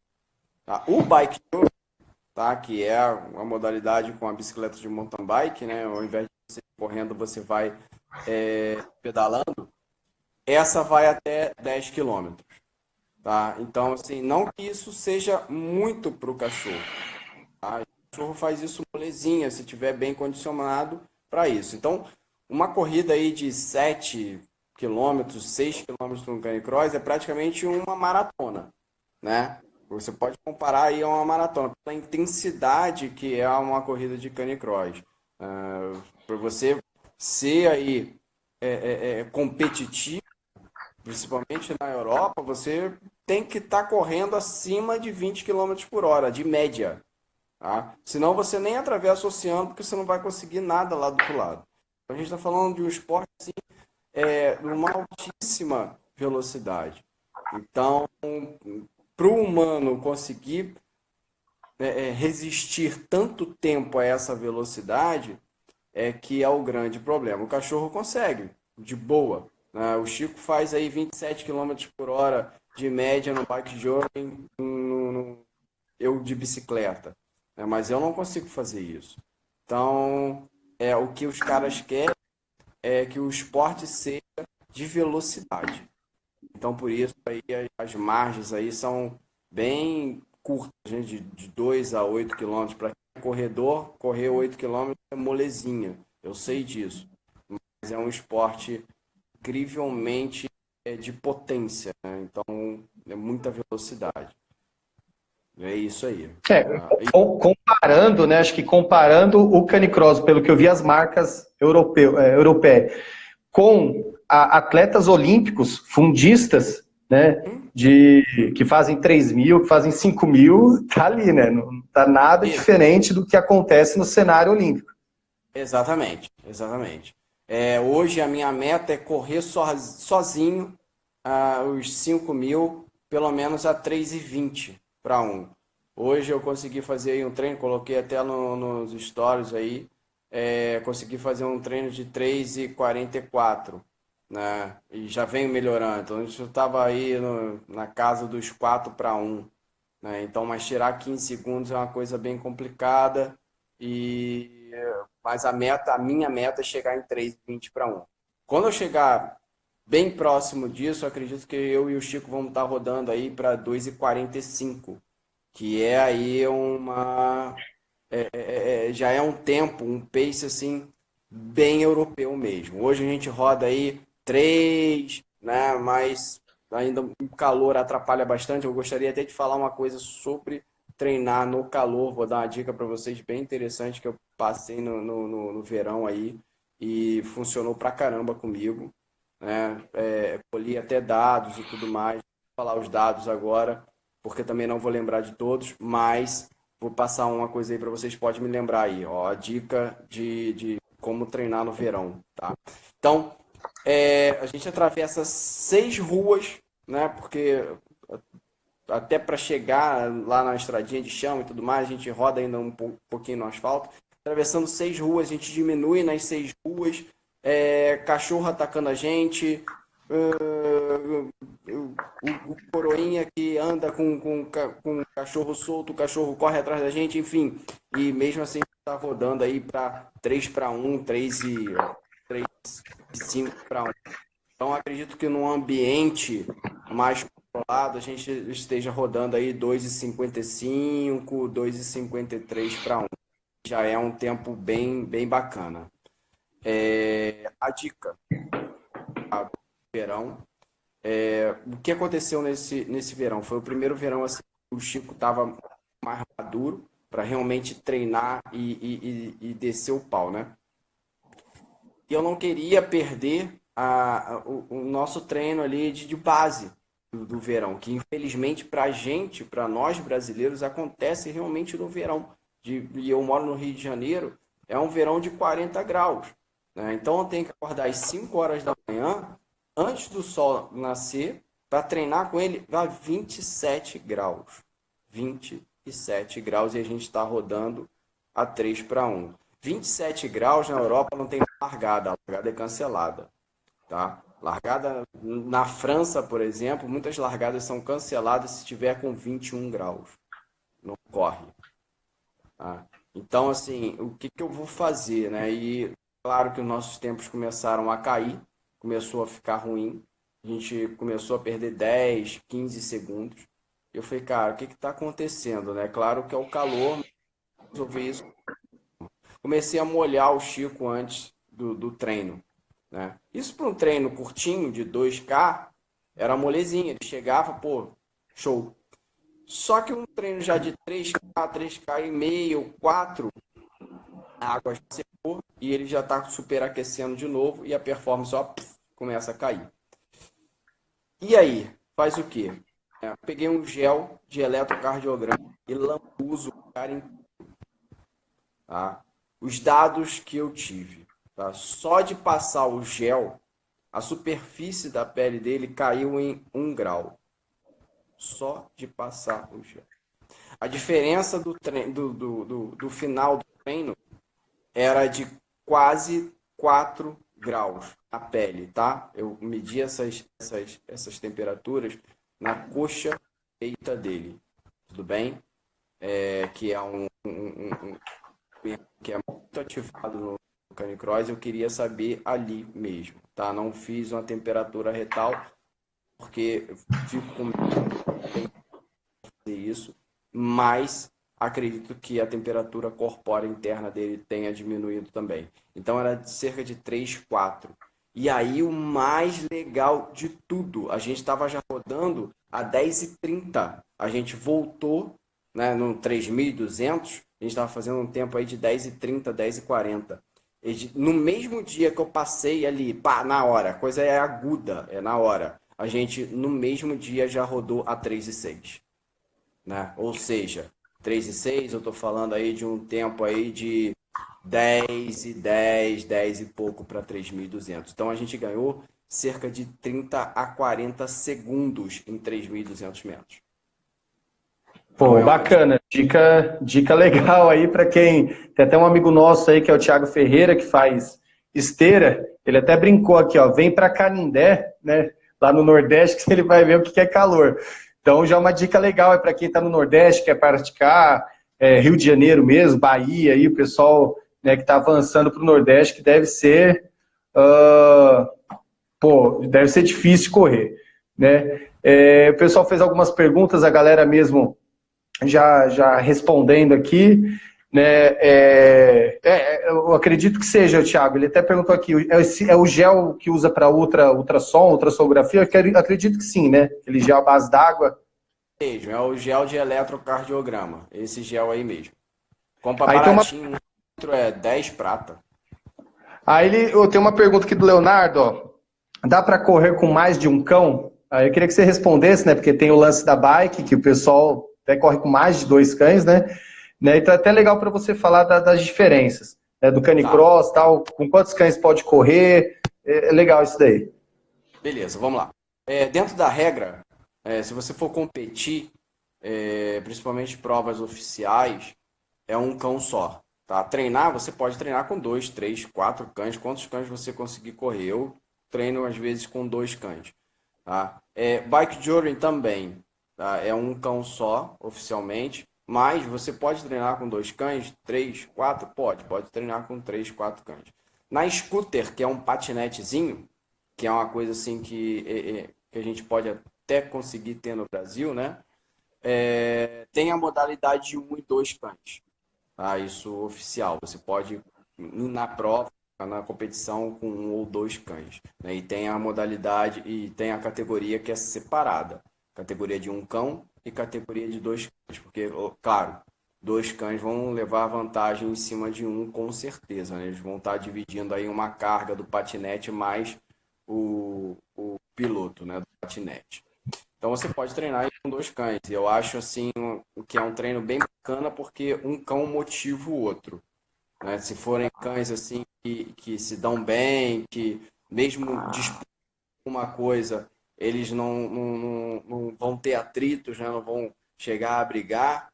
Tá? O bike tour, tá? Que é a modalidade com a bicicleta de mountain bike, né? Ao invés de você ir correndo, você vai pedalando. Essa vai até 10 quilômetros. Tá? Então, assim, não que isso seja muito para o cachorro. Tá? O cachorro faz isso molezinha, se tiver bem condicionado para isso. Então, uma corrida aí de 7 quilômetros, 6 quilômetros no canicross é praticamente uma maratona, né? Você pode comparar aí a uma maratona, pela intensidade que é uma corrida de canicross. Para você ser aí competitivo, principalmente na Europa, você tem que estar correndo acima de 20 quilômetros por hora, de média. Tá? Senão você nem atravessa o oceano, porque você não vai conseguir nada lá do outro lado. Então, a gente está falando de um esporte assim, numa altíssima velocidade. Então, para o humano conseguir resistir tanto tempo a essa velocidade, que é o grande problema. O cachorro consegue, de boa. O Chico faz aí 27 quilômetros por hora de média no bike journey, eu de bicicleta. Mas eu não consigo fazer isso. Então, o que os caras querem é que o esporte seja de velocidade. Então, por isso, aí, as margens aí são bem curtas, né? De 2 a 8 quilômetros. Para corredor, correr 8 quilômetros é molezinha. Eu sei disso. Mas é um esporte incrivelmente de potência, né? Então, é muita velocidade. É isso aí.
Comparando, né? Acho que comparando o canicross, pelo que eu vi as marcas europeias, com atletas olímpicos, fundistas, né? Que fazem 3 mil, que fazem 5 mil, tá ali, né? Não tá nada diferente do que acontece no cenário olímpico.
Exatamente, exatamente. Hoje a minha meta é correr sozinho os 5 mil, pelo menos a 3,20 para 1. Hoje eu consegui fazer aí um treino, coloquei até nos stories aí, consegui fazer um treino de 3,44, né? E já venho melhorando. Então eu estava aí na casa dos 4 para 1. né? Então, mas tirar 15 segundos é uma coisa bem complicada, mas a minha meta é chegar em 3:20 para 1. Quando eu chegar bem próximo disso, eu acredito que eu e o Chico vamos estar rodando aí para 2:45, que é aí já é um tempo, um pace assim, bem europeu mesmo. Hoje a gente roda aí 3, né? Mas ainda o calor atrapalha bastante. Eu gostaria até de falar uma coisa sobre treinar no calor. Vou dar uma dica para vocês bem interessante que eu passei no verão aí e funcionou pra caramba comigo, né? Colhi até dados e tudo mais. Vou falar os dados agora, porque também não vou lembrar de todos, mas vou passar uma coisa aí para vocês, pode me lembrar aí, ó, a dica de como treinar no verão, tá? Então, a gente atravessa 6 ruas, né? Porque até para chegar lá na estradinha de chão e tudo mais, a gente roda ainda um pouquinho no asfalto. Atravessando 6 ruas, a gente diminui nas 6 ruas, cachorro atacando a gente, o coroinha que anda com o cachorro solto, o cachorro corre atrás da gente, enfim. E mesmo assim, está rodando aí para 3 para 1, 3 e 5 para 1. Então, acredito que num ambiente mais controlado, a gente esteja rodando aí 2:55, 2:53 para 1. Já é um tempo bem, bem bacana. A dica do verão. O que aconteceu nesse verão? Foi o primeiro verão assim, que o Chico estava mais maduro para realmente treinar e descer o pau, né? E eu não queria perder o nosso treino ali de base do verão, que infelizmente para a gente, para nós brasileiros, acontece realmente no verão. E eu moro no Rio de Janeiro, é um verão de 40 graus. Né? Então eu tenho que acordar às 5 horas da manhã, antes do sol nascer, para treinar com ele a 27 graus. 27 graus e a gente está rodando a 3 para 1. 27 graus na Europa não tem largada, a largada é cancelada. Tá? Largada na França, por exemplo, muitas largadas são canceladas se tiver com 21 graus. Não corre. Tá? Então, assim, o que eu vou fazer? Né? E claro que os nossos tempos começaram a cair, começou a ficar ruim, a gente começou a perder 10, 15 segundos. Eu falei, cara, o que está acontecendo? Né? Claro que é o calor, resolver isso. Comecei a molhar o Chico antes do treino. Né? Isso para um treino curtinho, de 2K, era molezinha. Ele chegava, pô, show. Só que um treino já de 3K, 3K e meio, 4, a água já secou e ele já está superaquecendo de novo e a performance ó, começa a cair. E aí, faz o quê? Peguei um gel de eletrocardiograma e lambuzo o cara inteiro. Tá? Os dados que eu tive, tá? Só de passar o gel, a superfície da pele dele caiu em 1 grau. Só de passar o gel. A diferença do final do treino era de quase 4 graus na pele, tá? Eu medi essas temperaturas na coxa direita dele, tudo bem? Que é que é muito ativado no canicross, eu queria saber ali mesmo, tá? Não fiz uma temperatura retal, porque fico com medo de fazer isso, mas acredito que a temperatura corpórea interna dele tenha diminuído também. Então era de cerca de 3, 4. E aí o mais legal de tudo, a gente estava já rodando a 10:30. A gente voltou, né, no 3.200, a gente estava fazendo um tempo aí de 10:30, 10:40. No mesmo dia que eu passei ali, pá, na hora, a coisa é aguda, é na hora. A gente, no mesmo dia, já rodou a 3:06. Né? Ou seja, 3:06, eu estou falando aí de um tempo aí de 10 e pouco para 3.200. Então a gente ganhou cerca de 30 a 40 segundos em 3.200 metros.
Pô, bacana. Dica legal aí para quem... Tem até um amigo nosso aí, que é o Thiago Ferreira, que faz esteira. Ele até brincou aqui, ó, vem para Canindé, né? Lá no Nordeste, que ele vai ver o que é calor. Então já uma dica legal é para quem está no Nordeste, quer praticar, Rio de Janeiro mesmo, Bahia, aí, o pessoal, né, que está avançando para o Nordeste, que deve ser, deve ser difícil correr, né? O pessoal fez algumas perguntas, a galera mesmo já respondendo aqui, né? Eu acredito que seja, Thiago, ele até perguntou aqui, é o gel que usa para ultrassom, ultrassonografia? Eu acredito que sim, né? Aquele gel à base d'água.
Mesmo, é o gel de eletrocardiograma, esse gel aí mesmo. Compra
Aí
baratinho, um litro é 10 prata.
Aí eu tenho uma pergunta aqui do Leonardo, ó. Dá para correr com mais de um cão? Aí eu queria que você respondesse, né? Porque tem o lance da bike, que o pessoal até corre com mais de 2 cães, né? Então é até legal para você falar das diferenças, né? Do canicross, tal, com quantos cães pode correr, é legal isso daí.
Beleza, vamos lá. Dentro da regra, se você for competir, principalmente provas oficiais, é um cão só. Tá? Treinar, você pode treinar com 2, 3, 4 cães, quantos cães você conseguir correr. Eu treino às vezes com 2 cães. Tá? Bike Journey também, tá? É um cão só, oficialmente, mas você pode treinar com 2 cães, 3, 4, pode treinar com 3, 4 cães. Na scooter, que é um patinetezinho, que é uma coisa assim que a gente pode até conseguir ter no Brasil, né? Tem a modalidade de 1 e 2 cães. Tá? Isso oficial. Você pode ir na prova, na competição com 1 ou 2 cães. Né? E tem a modalidade e tem a categoria que é separada. Categoria de 1 cão e categoria de 2 cães. Porque, claro, 2 cães vão levar vantagem em cima de 1 com certeza. Né? Eles vão estar dividindo aí uma carga do patinete mais o piloto, né, do patinete. Então você pode treinar com 2 cães. Eu acho assim que é um treino bem bacana porque um cão motiva o outro. Né? Se forem cães assim que se dão bem, que mesmo disputam uma coisa, eles não vão ter atritos, né? Não vão chegar a brigar,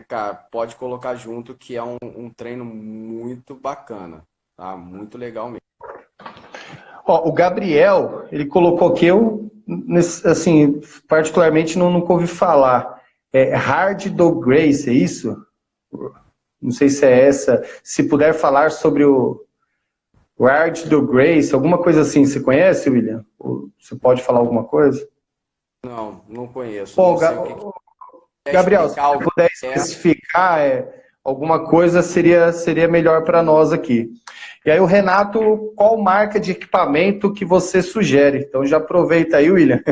cara, pode colocar junto que é um treino muito bacana, tá? Muito legal mesmo.
Ó, o Gabriel, ele colocou que eu, assim, particularmente nunca ouvi falar. Hard Dog Race, é isso? Não sei se é essa. Se puder falar sobre o Hard Dog Race, alguma coisa assim. Você conhece, William? Você pode falar alguma coisa?
Não conheço.
Pô,
não sei o que
Gabriel, se você puder especificar alguma coisa, seria melhor para nós aqui. E aí o Renato, qual marca de equipamento que você sugere? Então já aproveita aí, William.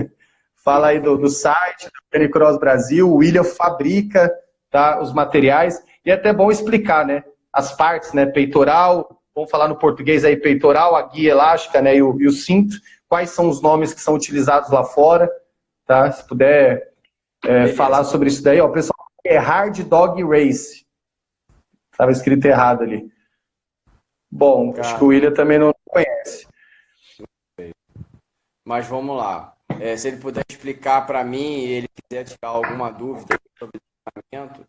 Fala aí do site, do Canicross Brasil. O William fabrica, tá, os materiais. E é até bom explicar, né? As partes, né? Peitoral, vamos falar no português aí, peitoral, a guia elástica, né? E o cinto. Quais são os nomes que são utilizados lá fora, tá? Se puder falar sobre isso daí. Ó, o pessoal, Hard Dog Race. Estava escrito errado ali. Bom, acho que o William também não conhece.
Mas vamos lá. Se ele puder explicar para mim e ele quiser tirar alguma dúvida sobre o treinamento,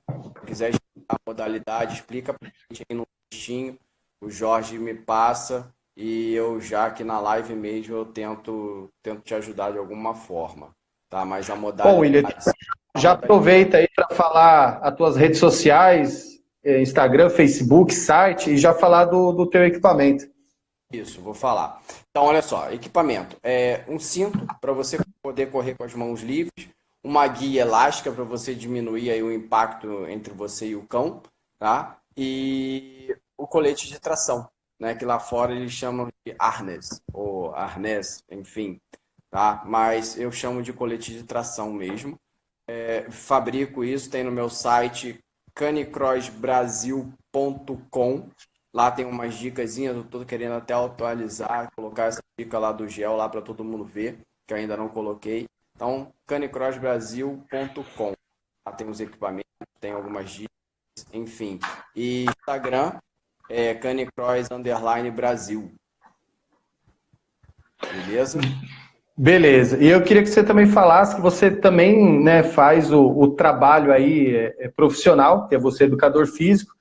quiser explicar a modalidade, explica para a gente aí no textinho. O Jorge me passa e eu já aqui na live mesmo eu tento te ajudar de alguma forma. Tá? Mas a modalidade...
Bom, William, já aproveita aí para falar as tuas redes sociais, Instagram, Facebook, site, e já falar do teu equipamento.
Isso, vou falar. Então, olha só, equipamento. Um cinto para você poder correr com as mãos livres, uma guia elástica para você diminuir aí o impacto entre você e o cão, tá? E o colete de tração, né? Que lá fora eles chamam de harness, ou arnés, enfim, tá? Mas eu chamo de colete de tração mesmo. Fabrico isso, tem no meu site canicrossbrasil.com. Lá tem umas dicasinhas, eu estou querendo até atualizar, colocar essa dica lá do gel lá para todo mundo ver, que eu ainda não coloquei. Então, canicrossbrasil.com. Lá tem os equipamentos, tem algumas dicas, enfim. E Instagram é canicross_Brasil. Beleza?
Beleza. E eu queria que você também falasse que você também, né, faz o trabalho aí profissional, que é você educador físico,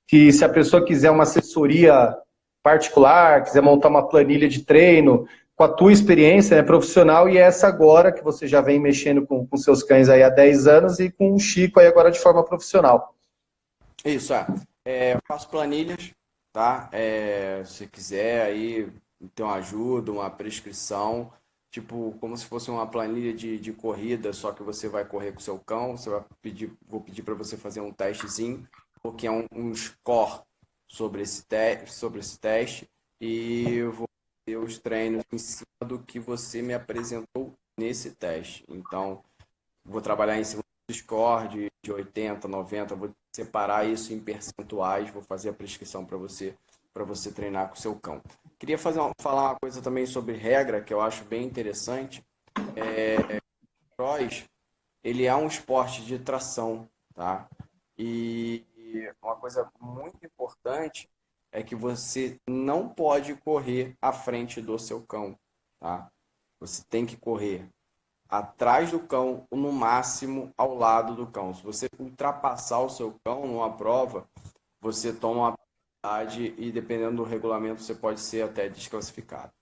que se a pessoa quiser uma assessoria particular, quiser montar uma planilha de treino, com a tua experiência, né, profissional e essa agora que você já vem mexendo com seus cães aí há 10 anos e com o Chico aí agora de forma profissional.
Isso, eu faço planilhas, tá? Se quiser aí ter uma ajuda, uma prescrição, tipo, como se fosse uma planilha de corrida, só que você vai correr com o seu cão, vou pedir para você fazer um testezinho, porque é um score sobre esse teste, e eu vou ter os treinos em cima do que você me apresentou nesse teste. Então, vou trabalhar em cima do score de 80, 90, vou separar isso em percentuais, vou fazer a prescrição para você treinar com o seu cão. Queria falar uma coisa também sobre regra, que eu acho bem interessante. O cross, ele é um esporte de tração, tá? E uma coisa muito importante é que você não pode correr à frente do seu cão, tá? Você tem que correr atrás do cão, ou no máximo ao lado do cão. Se você ultrapassar o seu cão numa prova, você toma uma penalidade e, dependendo do regulamento, você pode ser até desclassificado.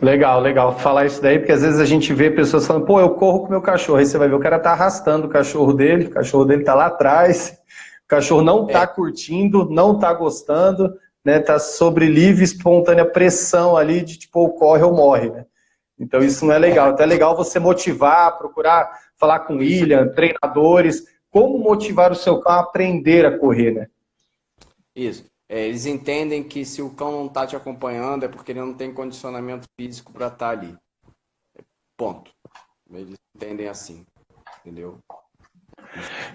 Legal, legal falar isso daí, porque às vezes a gente vê pessoas falando, pô, eu corro com meu cachorro, aí você vai ver o cara tá arrastando o cachorro dele tá lá atrás, o cachorro não tá curtindo, não tá gostando, né, tá sobre livre, espontânea pressão ali de tipo, ou corre ou morre, né? Então isso não é legal. Então é legal você motivar, procurar falar com o William, treinadores, como motivar o seu cão a aprender a correr, né?
Isso. Eles entendem que se o cão não está te acompanhando é porque ele não tem condicionamento físico para estar ali. Ponto. Eles entendem assim, entendeu?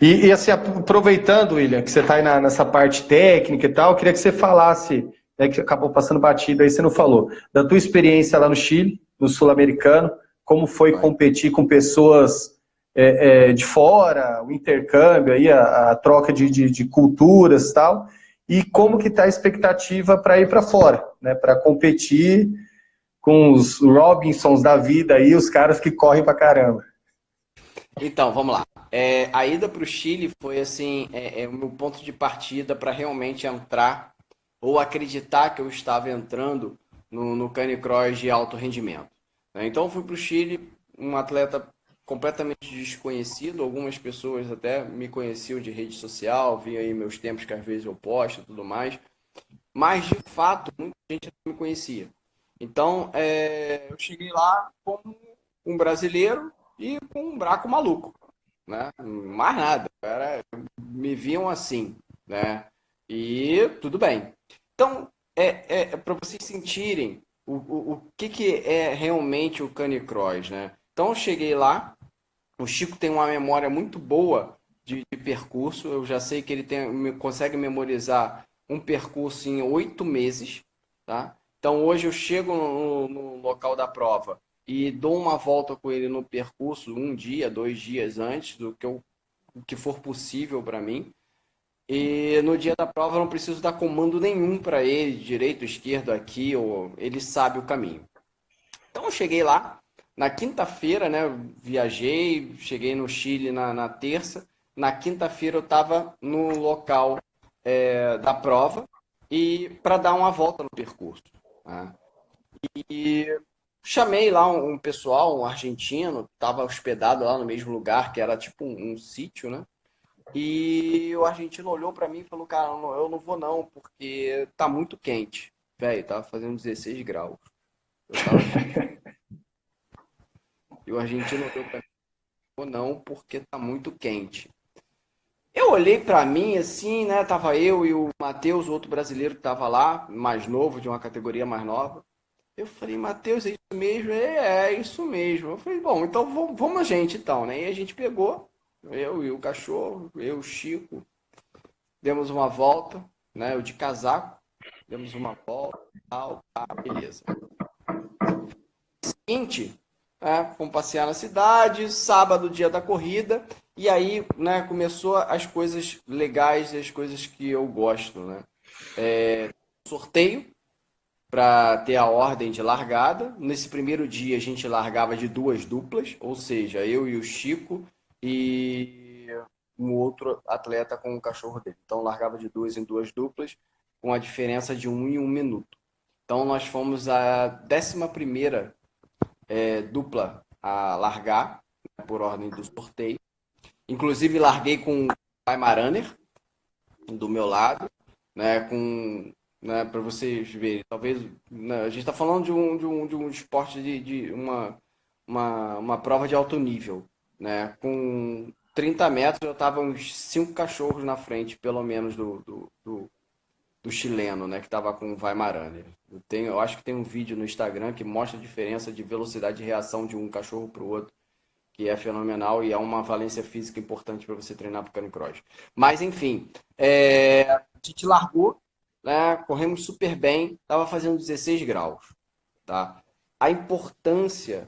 E assim, aproveitando, William, que você está aí nessa parte técnica e tal, eu queria que você falasse, né, que acabou passando batido aí, você não falou, da tua experiência lá no Chile, no Sul-Americano, como foi competir com pessoas de fora, o intercâmbio, aí, a troca de culturas e tal, e como que está a expectativa para ir para fora, né, para competir com os Robinsons da vida aí, os caras que correm pra caramba.
Então, vamos lá. A ida para o Chile foi assim, o meu ponto de partida para realmente entrar ou acreditar que eu estava entrando no Canicross de alto rendimento. Então, eu fui para o Chile, um atleta completamente desconhecido. Algumas pessoas até me conheciam de rede social, via aí meus tempos que às vezes eu posto e tudo mais. Mas, de fato, muita gente não me conhecia. Então, eu cheguei lá como um brasileiro e com um braço maluco, né? Mais nada. Me viam assim, né? E tudo bem. Então, para vocês sentirem o que é realmente o Canicross, né? Então, eu cheguei lá, o Chico tem uma memória muito boa de percurso. Eu já sei que ele consegue memorizar um percurso em 8 meses, tá? Então hoje eu chego no local da prova e dou uma volta com ele no percurso 1 dia, 2 dias antes o que for possível para mim. E no dia da prova eu não preciso dar comando nenhum para ele, direito, esquerdo, aqui, ou ele sabe o caminho. Então eu cheguei lá na quinta-feira, né? Viajei, cheguei no Chile na terça. Na quinta-feira eu estava no local da prova e para dar uma volta no percurso, né? E chamei lá um pessoal, um argentino, estava hospedado lá no mesmo lugar, que era tipo um sítio, né? E o argentino olhou para mim e falou: Cara, eu não vou não, porque tá muito quente. Velho, tava fazendo 16 graus. Eu tava E o argentino olhou para mim e falou: Não, porque tá muito quente. Eu olhei para mim assim, né? Tava eu e o Matheus, o outro brasileiro que tava lá, mais novo, de uma categoria mais nova. Eu falei: Matheus, é isso mesmo? É isso mesmo. Eu falei: Bom, então vamos a gente então, né? E a gente pegou, eu e o cachorro, eu, o Chico, demos uma volta, né? Eu de casaco, demos uma volta, tal, tá, beleza. Seguinte, fomos passear na cidade, sábado, dia da corrida, e aí, né, começou as coisas legais e as coisas que eu gosto, né? Sorteio para ter a ordem de largada. Nesse primeiro dia a gente largava de duas duplas, ou seja, eu e o Chico e um outro atleta com o cachorro dele. Então largava de duas em duas duplas, com a diferença de 1 em 1 minuto. Então nós fomos a 11ª dupla a largar, né, por ordem do sorteio. Inclusive larguei com o Weimaraner do meu lado, né, para vocês verem, talvez, né, a gente está falando de um esporte de uma prova de alto nível, né, com 30 metros eu estava uns 5 cachorros na frente, pelo menos, do chileno, né, que estava com o Weimaraner. Eu acho que tem um vídeo no Instagram que mostra a diferença de velocidade de reação de um cachorro para o outro, que é fenomenal e é uma valência física importante para você treinar para o canicross. Mas, enfim, a gente largou, né, corremos super bem, estava fazendo 16 graus. Tá? A importância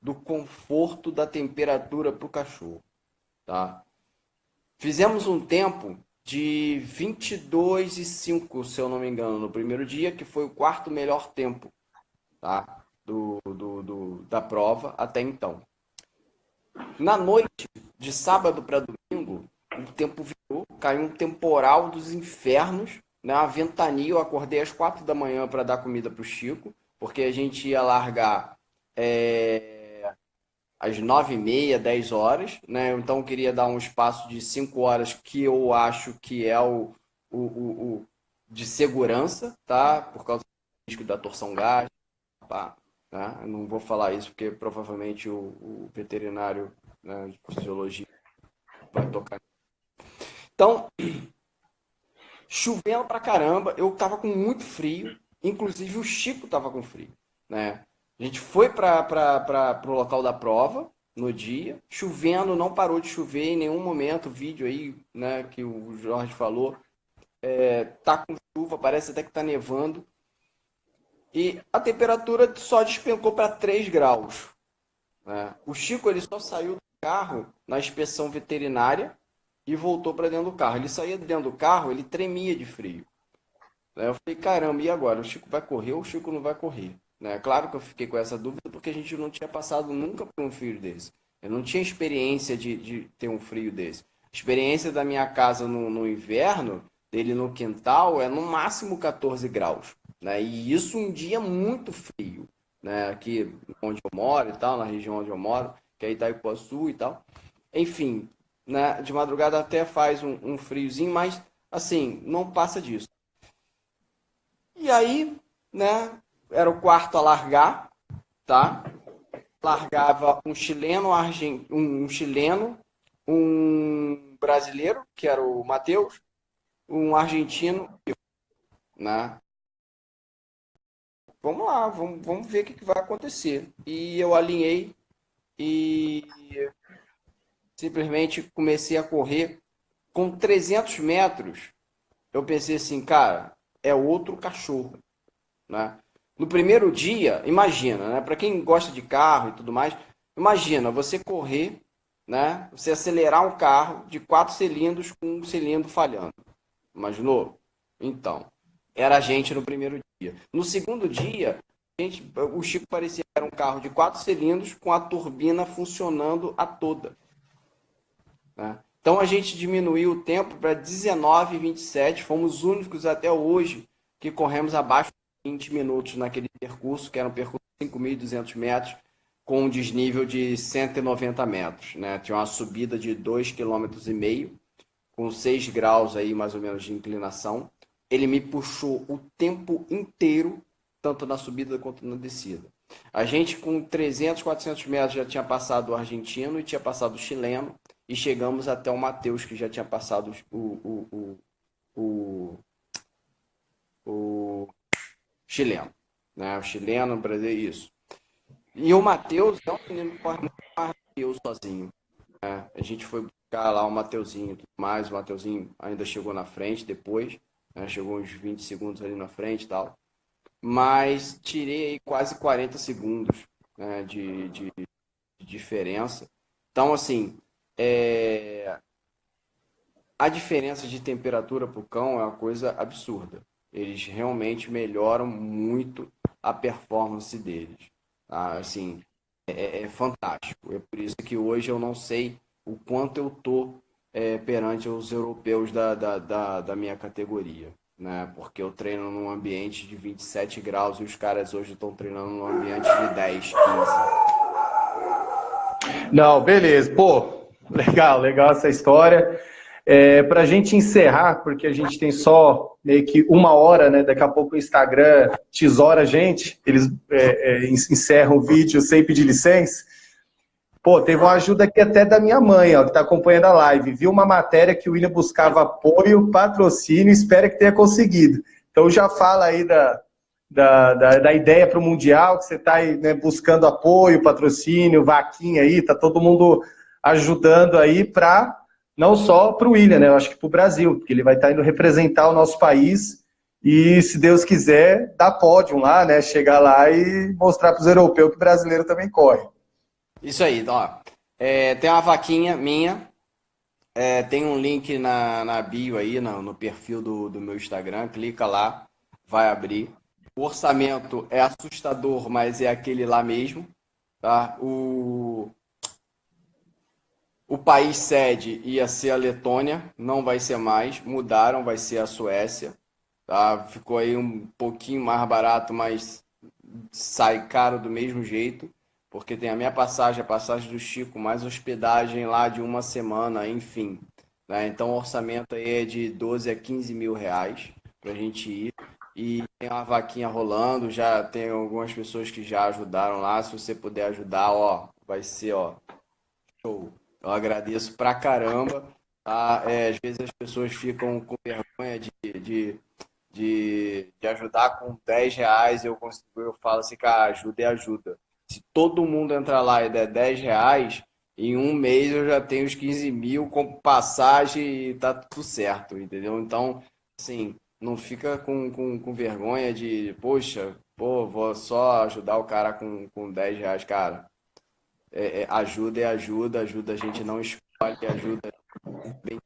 do conforto da temperatura para o cachorro. Tá? Fizemos um tempo de 22,5, se eu não me engano, no primeiro dia, que foi o quarto melhor tempo, tá? Da prova até então. Na noite de sábado para domingo, o tempo virou, caiu um temporal dos infernos, né? Uma ventania. Eu acordei às 4 da manhã para dar comida para o Chico, porque a gente ia largar às 9h30, 10 horas, né? Então eu queria dar um espaço de 5 horas que eu acho que é o de segurança, tá? Por causa do risco da torção gástrica, tá? Eu não vou falar isso porque provavelmente o veterinário, né, de fisiologia vai tocar. Então, chovendo pra caramba, eu tava com muito frio, inclusive o Chico tava com frio, né? A gente foi para o local da prova no dia, chovendo, não parou de chover em nenhum momento. O vídeo aí, né, que o Jorge falou, tá com chuva, parece até que tá nevando. E a temperatura só despencou para 3 graus. Né? O Chico ele só saiu do carro na inspeção veterinária e voltou para dentro do carro. Ele saía de dentro do carro, ele tremia de frio. Né? Eu falei, caramba, e agora? O Chico vai correr ou o Chico não vai correr? Né? Claro que eu fiquei com essa dúvida porque a gente não tinha passado nunca por um frio desse. Eu não tinha experiência de ter um frio desse. A experiência da minha casa no inverno, dele no quintal, é no máximo 14 graus. Né? E isso um dia muito frio. Né? Aqui onde eu moro e tal, na região onde eu moro, que é Itaipuaçu e tal. Enfim, né? De madrugada até faz um friozinho, mas assim, não passa disso. E aí, né, era o quarto a largar, tá? Largava um chileno, um chileno, um brasileiro, que era o Matheus, um argentino, né? Vamos lá, vamos ver o que vai acontecer. E eu alinhei e simplesmente comecei a correr com 300 metros. Eu pensei assim, cara, é outro cachorro, né? No primeiro dia, imagina, né? Para quem gosta de carro e tudo mais, imagina você correr, né? Você acelerar um carro de 4 cilindros com um cilindro falhando. Imaginou? Então, era a gente no primeiro dia. No segundo dia, o Chico parecia que era um carro de 4 cilindros com a turbina funcionando a toda. Né? Então a gente diminuiu o tempo para 19,27. Fomos os únicos até hoje que corremos abaixo de 20 minutos naquele percurso, que era um percurso de 5.200 metros, com um desnível de 190 metros. Né? Tinha uma subida de 2,5 km, com 6 graus aí, mais ou menos, de inclinação. Ele me puxou o tempo inteiro, tanto na subida quanto na descida. A gente, com 300, 400 metros, já tinha passado o argentino e tinha passado o chileno, e chegamos até o Matheus, que já tinha passado o chileno. Né? O chileno, o brasileiro, isso. E o Matheus é um menino que corre muito mais que eu sozinho. Né? A gente foi buscar lá o Mateuzinho e tudo mais. O Mateuzinho ainda chegou na frente depois. Né? Chegou uns 20 segundos ali na frente e tal. Mas tirei aí quase 40 segundos, né, de diferença. Então, assim, a diferença de temperatura para o cão é uma coisa absurda. Eles realmente melhoram muito a performance deles. Tá? Assim, é fantástico. É por isso que hoje eu não sei o quanto eu tô perante os europeus da minha categoria. né? Porque eu treino num ambiente de 27 graus e os caras hoje estão treinando num ambiente de 10, 15.
Não, beleza. Pô, legal essa história. Para a gente encerrar, porque a gente tem só meio que 1 hora, né? Daqui a pouco o Instagram tesoura a gente, eles encerram o vídeo sem pedir licença. Pô, teve uma ajuda aqui até da minha mãe, ó, que está acompanhando a live. Viu uma matéria que o William buscava apoio, patrocínio, espera que tenha conseguido. Então já fala aí da ideia para o Mundial, que você está aí, né, buscando apoio, patrocínio, vaquinha aí, tá todo mundo ajudando aí para não só para o William, né? Eu acho que para o Brasil, porque ele vai estar indo representar o nosso país e, se Deus quiser, dar pódio lá, né? Chegar lá e mostrar para os europeus que o brasileiro também corre.
Isso aí, ó. Tem uma vaquinha minha, tem um link na bio aí, no perfil do meu Instagram, clica lá, vai abrir. O orçamento é assustador, mas é aquele lá mesmo, tá? O país sede ia ser a Letônia, não vai ser mais, mudaram, vai ser a Suécia, tá? Ficou aí um pouquinho mais barato, mas sai caro do mesmo jeito, porque tem a minha passagem, a passagem do Chico, mais hospedagem lá de 1 semana, enfim, né? Então o orçamento aí é de 12 a 15 mil reais pra gente ir. E tem uma vaquinha rolando, já tem algumas pessoas que já ajudaram lá, se você puder ajudar, ó, vai ser, ó, show. Eu agradeço pra caramba, tá? Às vezes as pessoas ficam com vergonha de ajudar com 10 reais, eu falo assim, cara, ajuda é ajuda. Se todo mundo entrar lá e der 10 reais, em um mês eu já tenho os 15 mil com passagem e tá tudo certo, entendeu? Então, assim, não fica com vergonha de, poxa, pô, vou só ajudar o cara com 10 reais, cara. Ajuda é ajuda, ajuda a gente não escolhe, ajuda bem.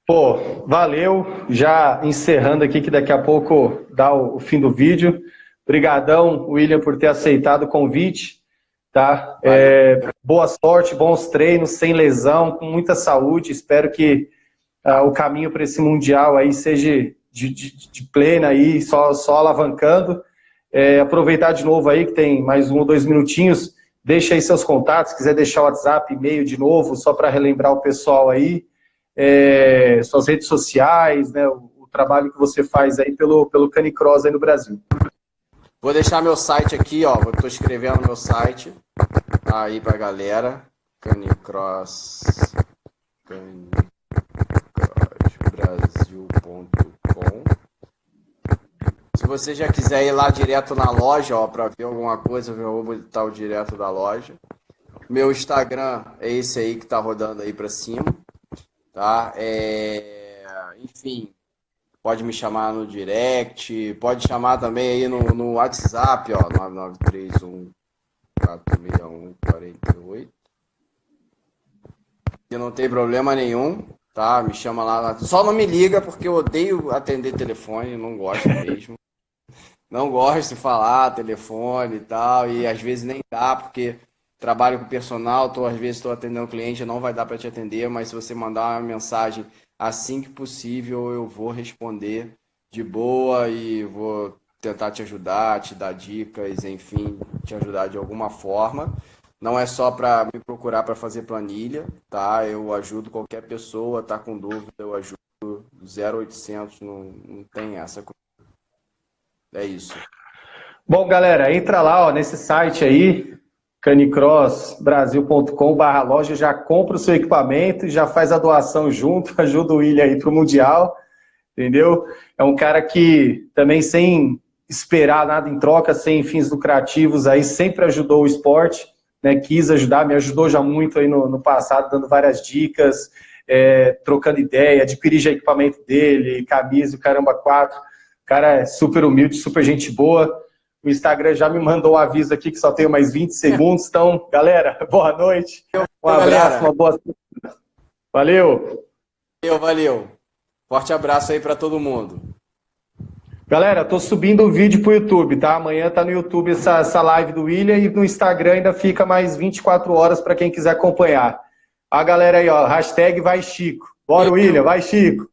Pô, valeu. Já encerrando aqui, que daqui a pouco dá o fim do vídeo. Obrigadão, William, por ter aceitado o convite. Tá? Boa sorte, bons treinos, sem lesão, com muita saúde. Espero que o caminho para esse Mundial aí seja de plena aí, só alavancando. Aproveitar de novo aí, que tem mais 1 ou 2 minutinhos, deixa aí seus contatos, se quiser deixar o WhatsApp, e-mail de novo, só para relembrar o pessoal aí, suas redes sociais, né, o trabalho que você faz aí pelo Canicross aí no Brasil.
Vou deixar meu site aqui, ó, estou escrevendo meu site aí pra galera, canicrossbrasil.com. Se você já quiser ir lá direto na loja, ó, para ver alguma coisa, eu vou botar o direto da loja. Meu Instagram é esse aí que tá rodando aí para cima, tá? Enfim, pode me chamar no direct, pode chamar também aí no WhatsApp, ó, 9931-461-48. E não tem problema nenhum, tá? Me chama lá. Só não me liga porque eu odeio atender telefone, não gosto mesmo. Não gosto de falar telefone e tal, e às vezes nem dá, porque trabalho com personal, às vezes estou atendendo cliente, não vai dar para te atender, mas se você mandar uma mensagem assim que possível, eu vou responder de boa e vou tentar te ajudar, te dar dicas, enfim, te ajudar de alguma forma. Não é só para me procurar para fazer planilha, tá? Eu ajudo qualquer pessoa, tá com dúvida, eu ajudo 0800, não tem essa coisa. É isso.
Bom, galera, entra lá, ó, nesse site aí, canicrossbrasil.com/loja, já compra o seu equipamento e já faz a doação junto, ajuda o William aí pro Mundial, entendeu? É um cara que também, sem esperar nada em troca, sem fins lucrativos, aí sempre ajudou o esporte, né? Quis ajudar, me ajudou já muito aí no passado, dando várias dicas, trocando ideia, adquiri já equipamento dele, camisa, o caramba 4. O cara é super humilde, super gente boa. O Instagram já me mandou um aviso aqui que só tenho mais 20 segundos. Então, galera, boa noite. Um abraço, uma boa semana. Valeu.
Valeu. Forte abraço aí para todo mundo.
Galera, tô subindo o vídeo pro YouTube, tá? Amanhã tá no YouTube essa live do William e no Instagram ainda fica mais 24 horas para quem quiser acompanhar. A galera aí, ó, hashtag vai Chico. Bora, William, vai Chico.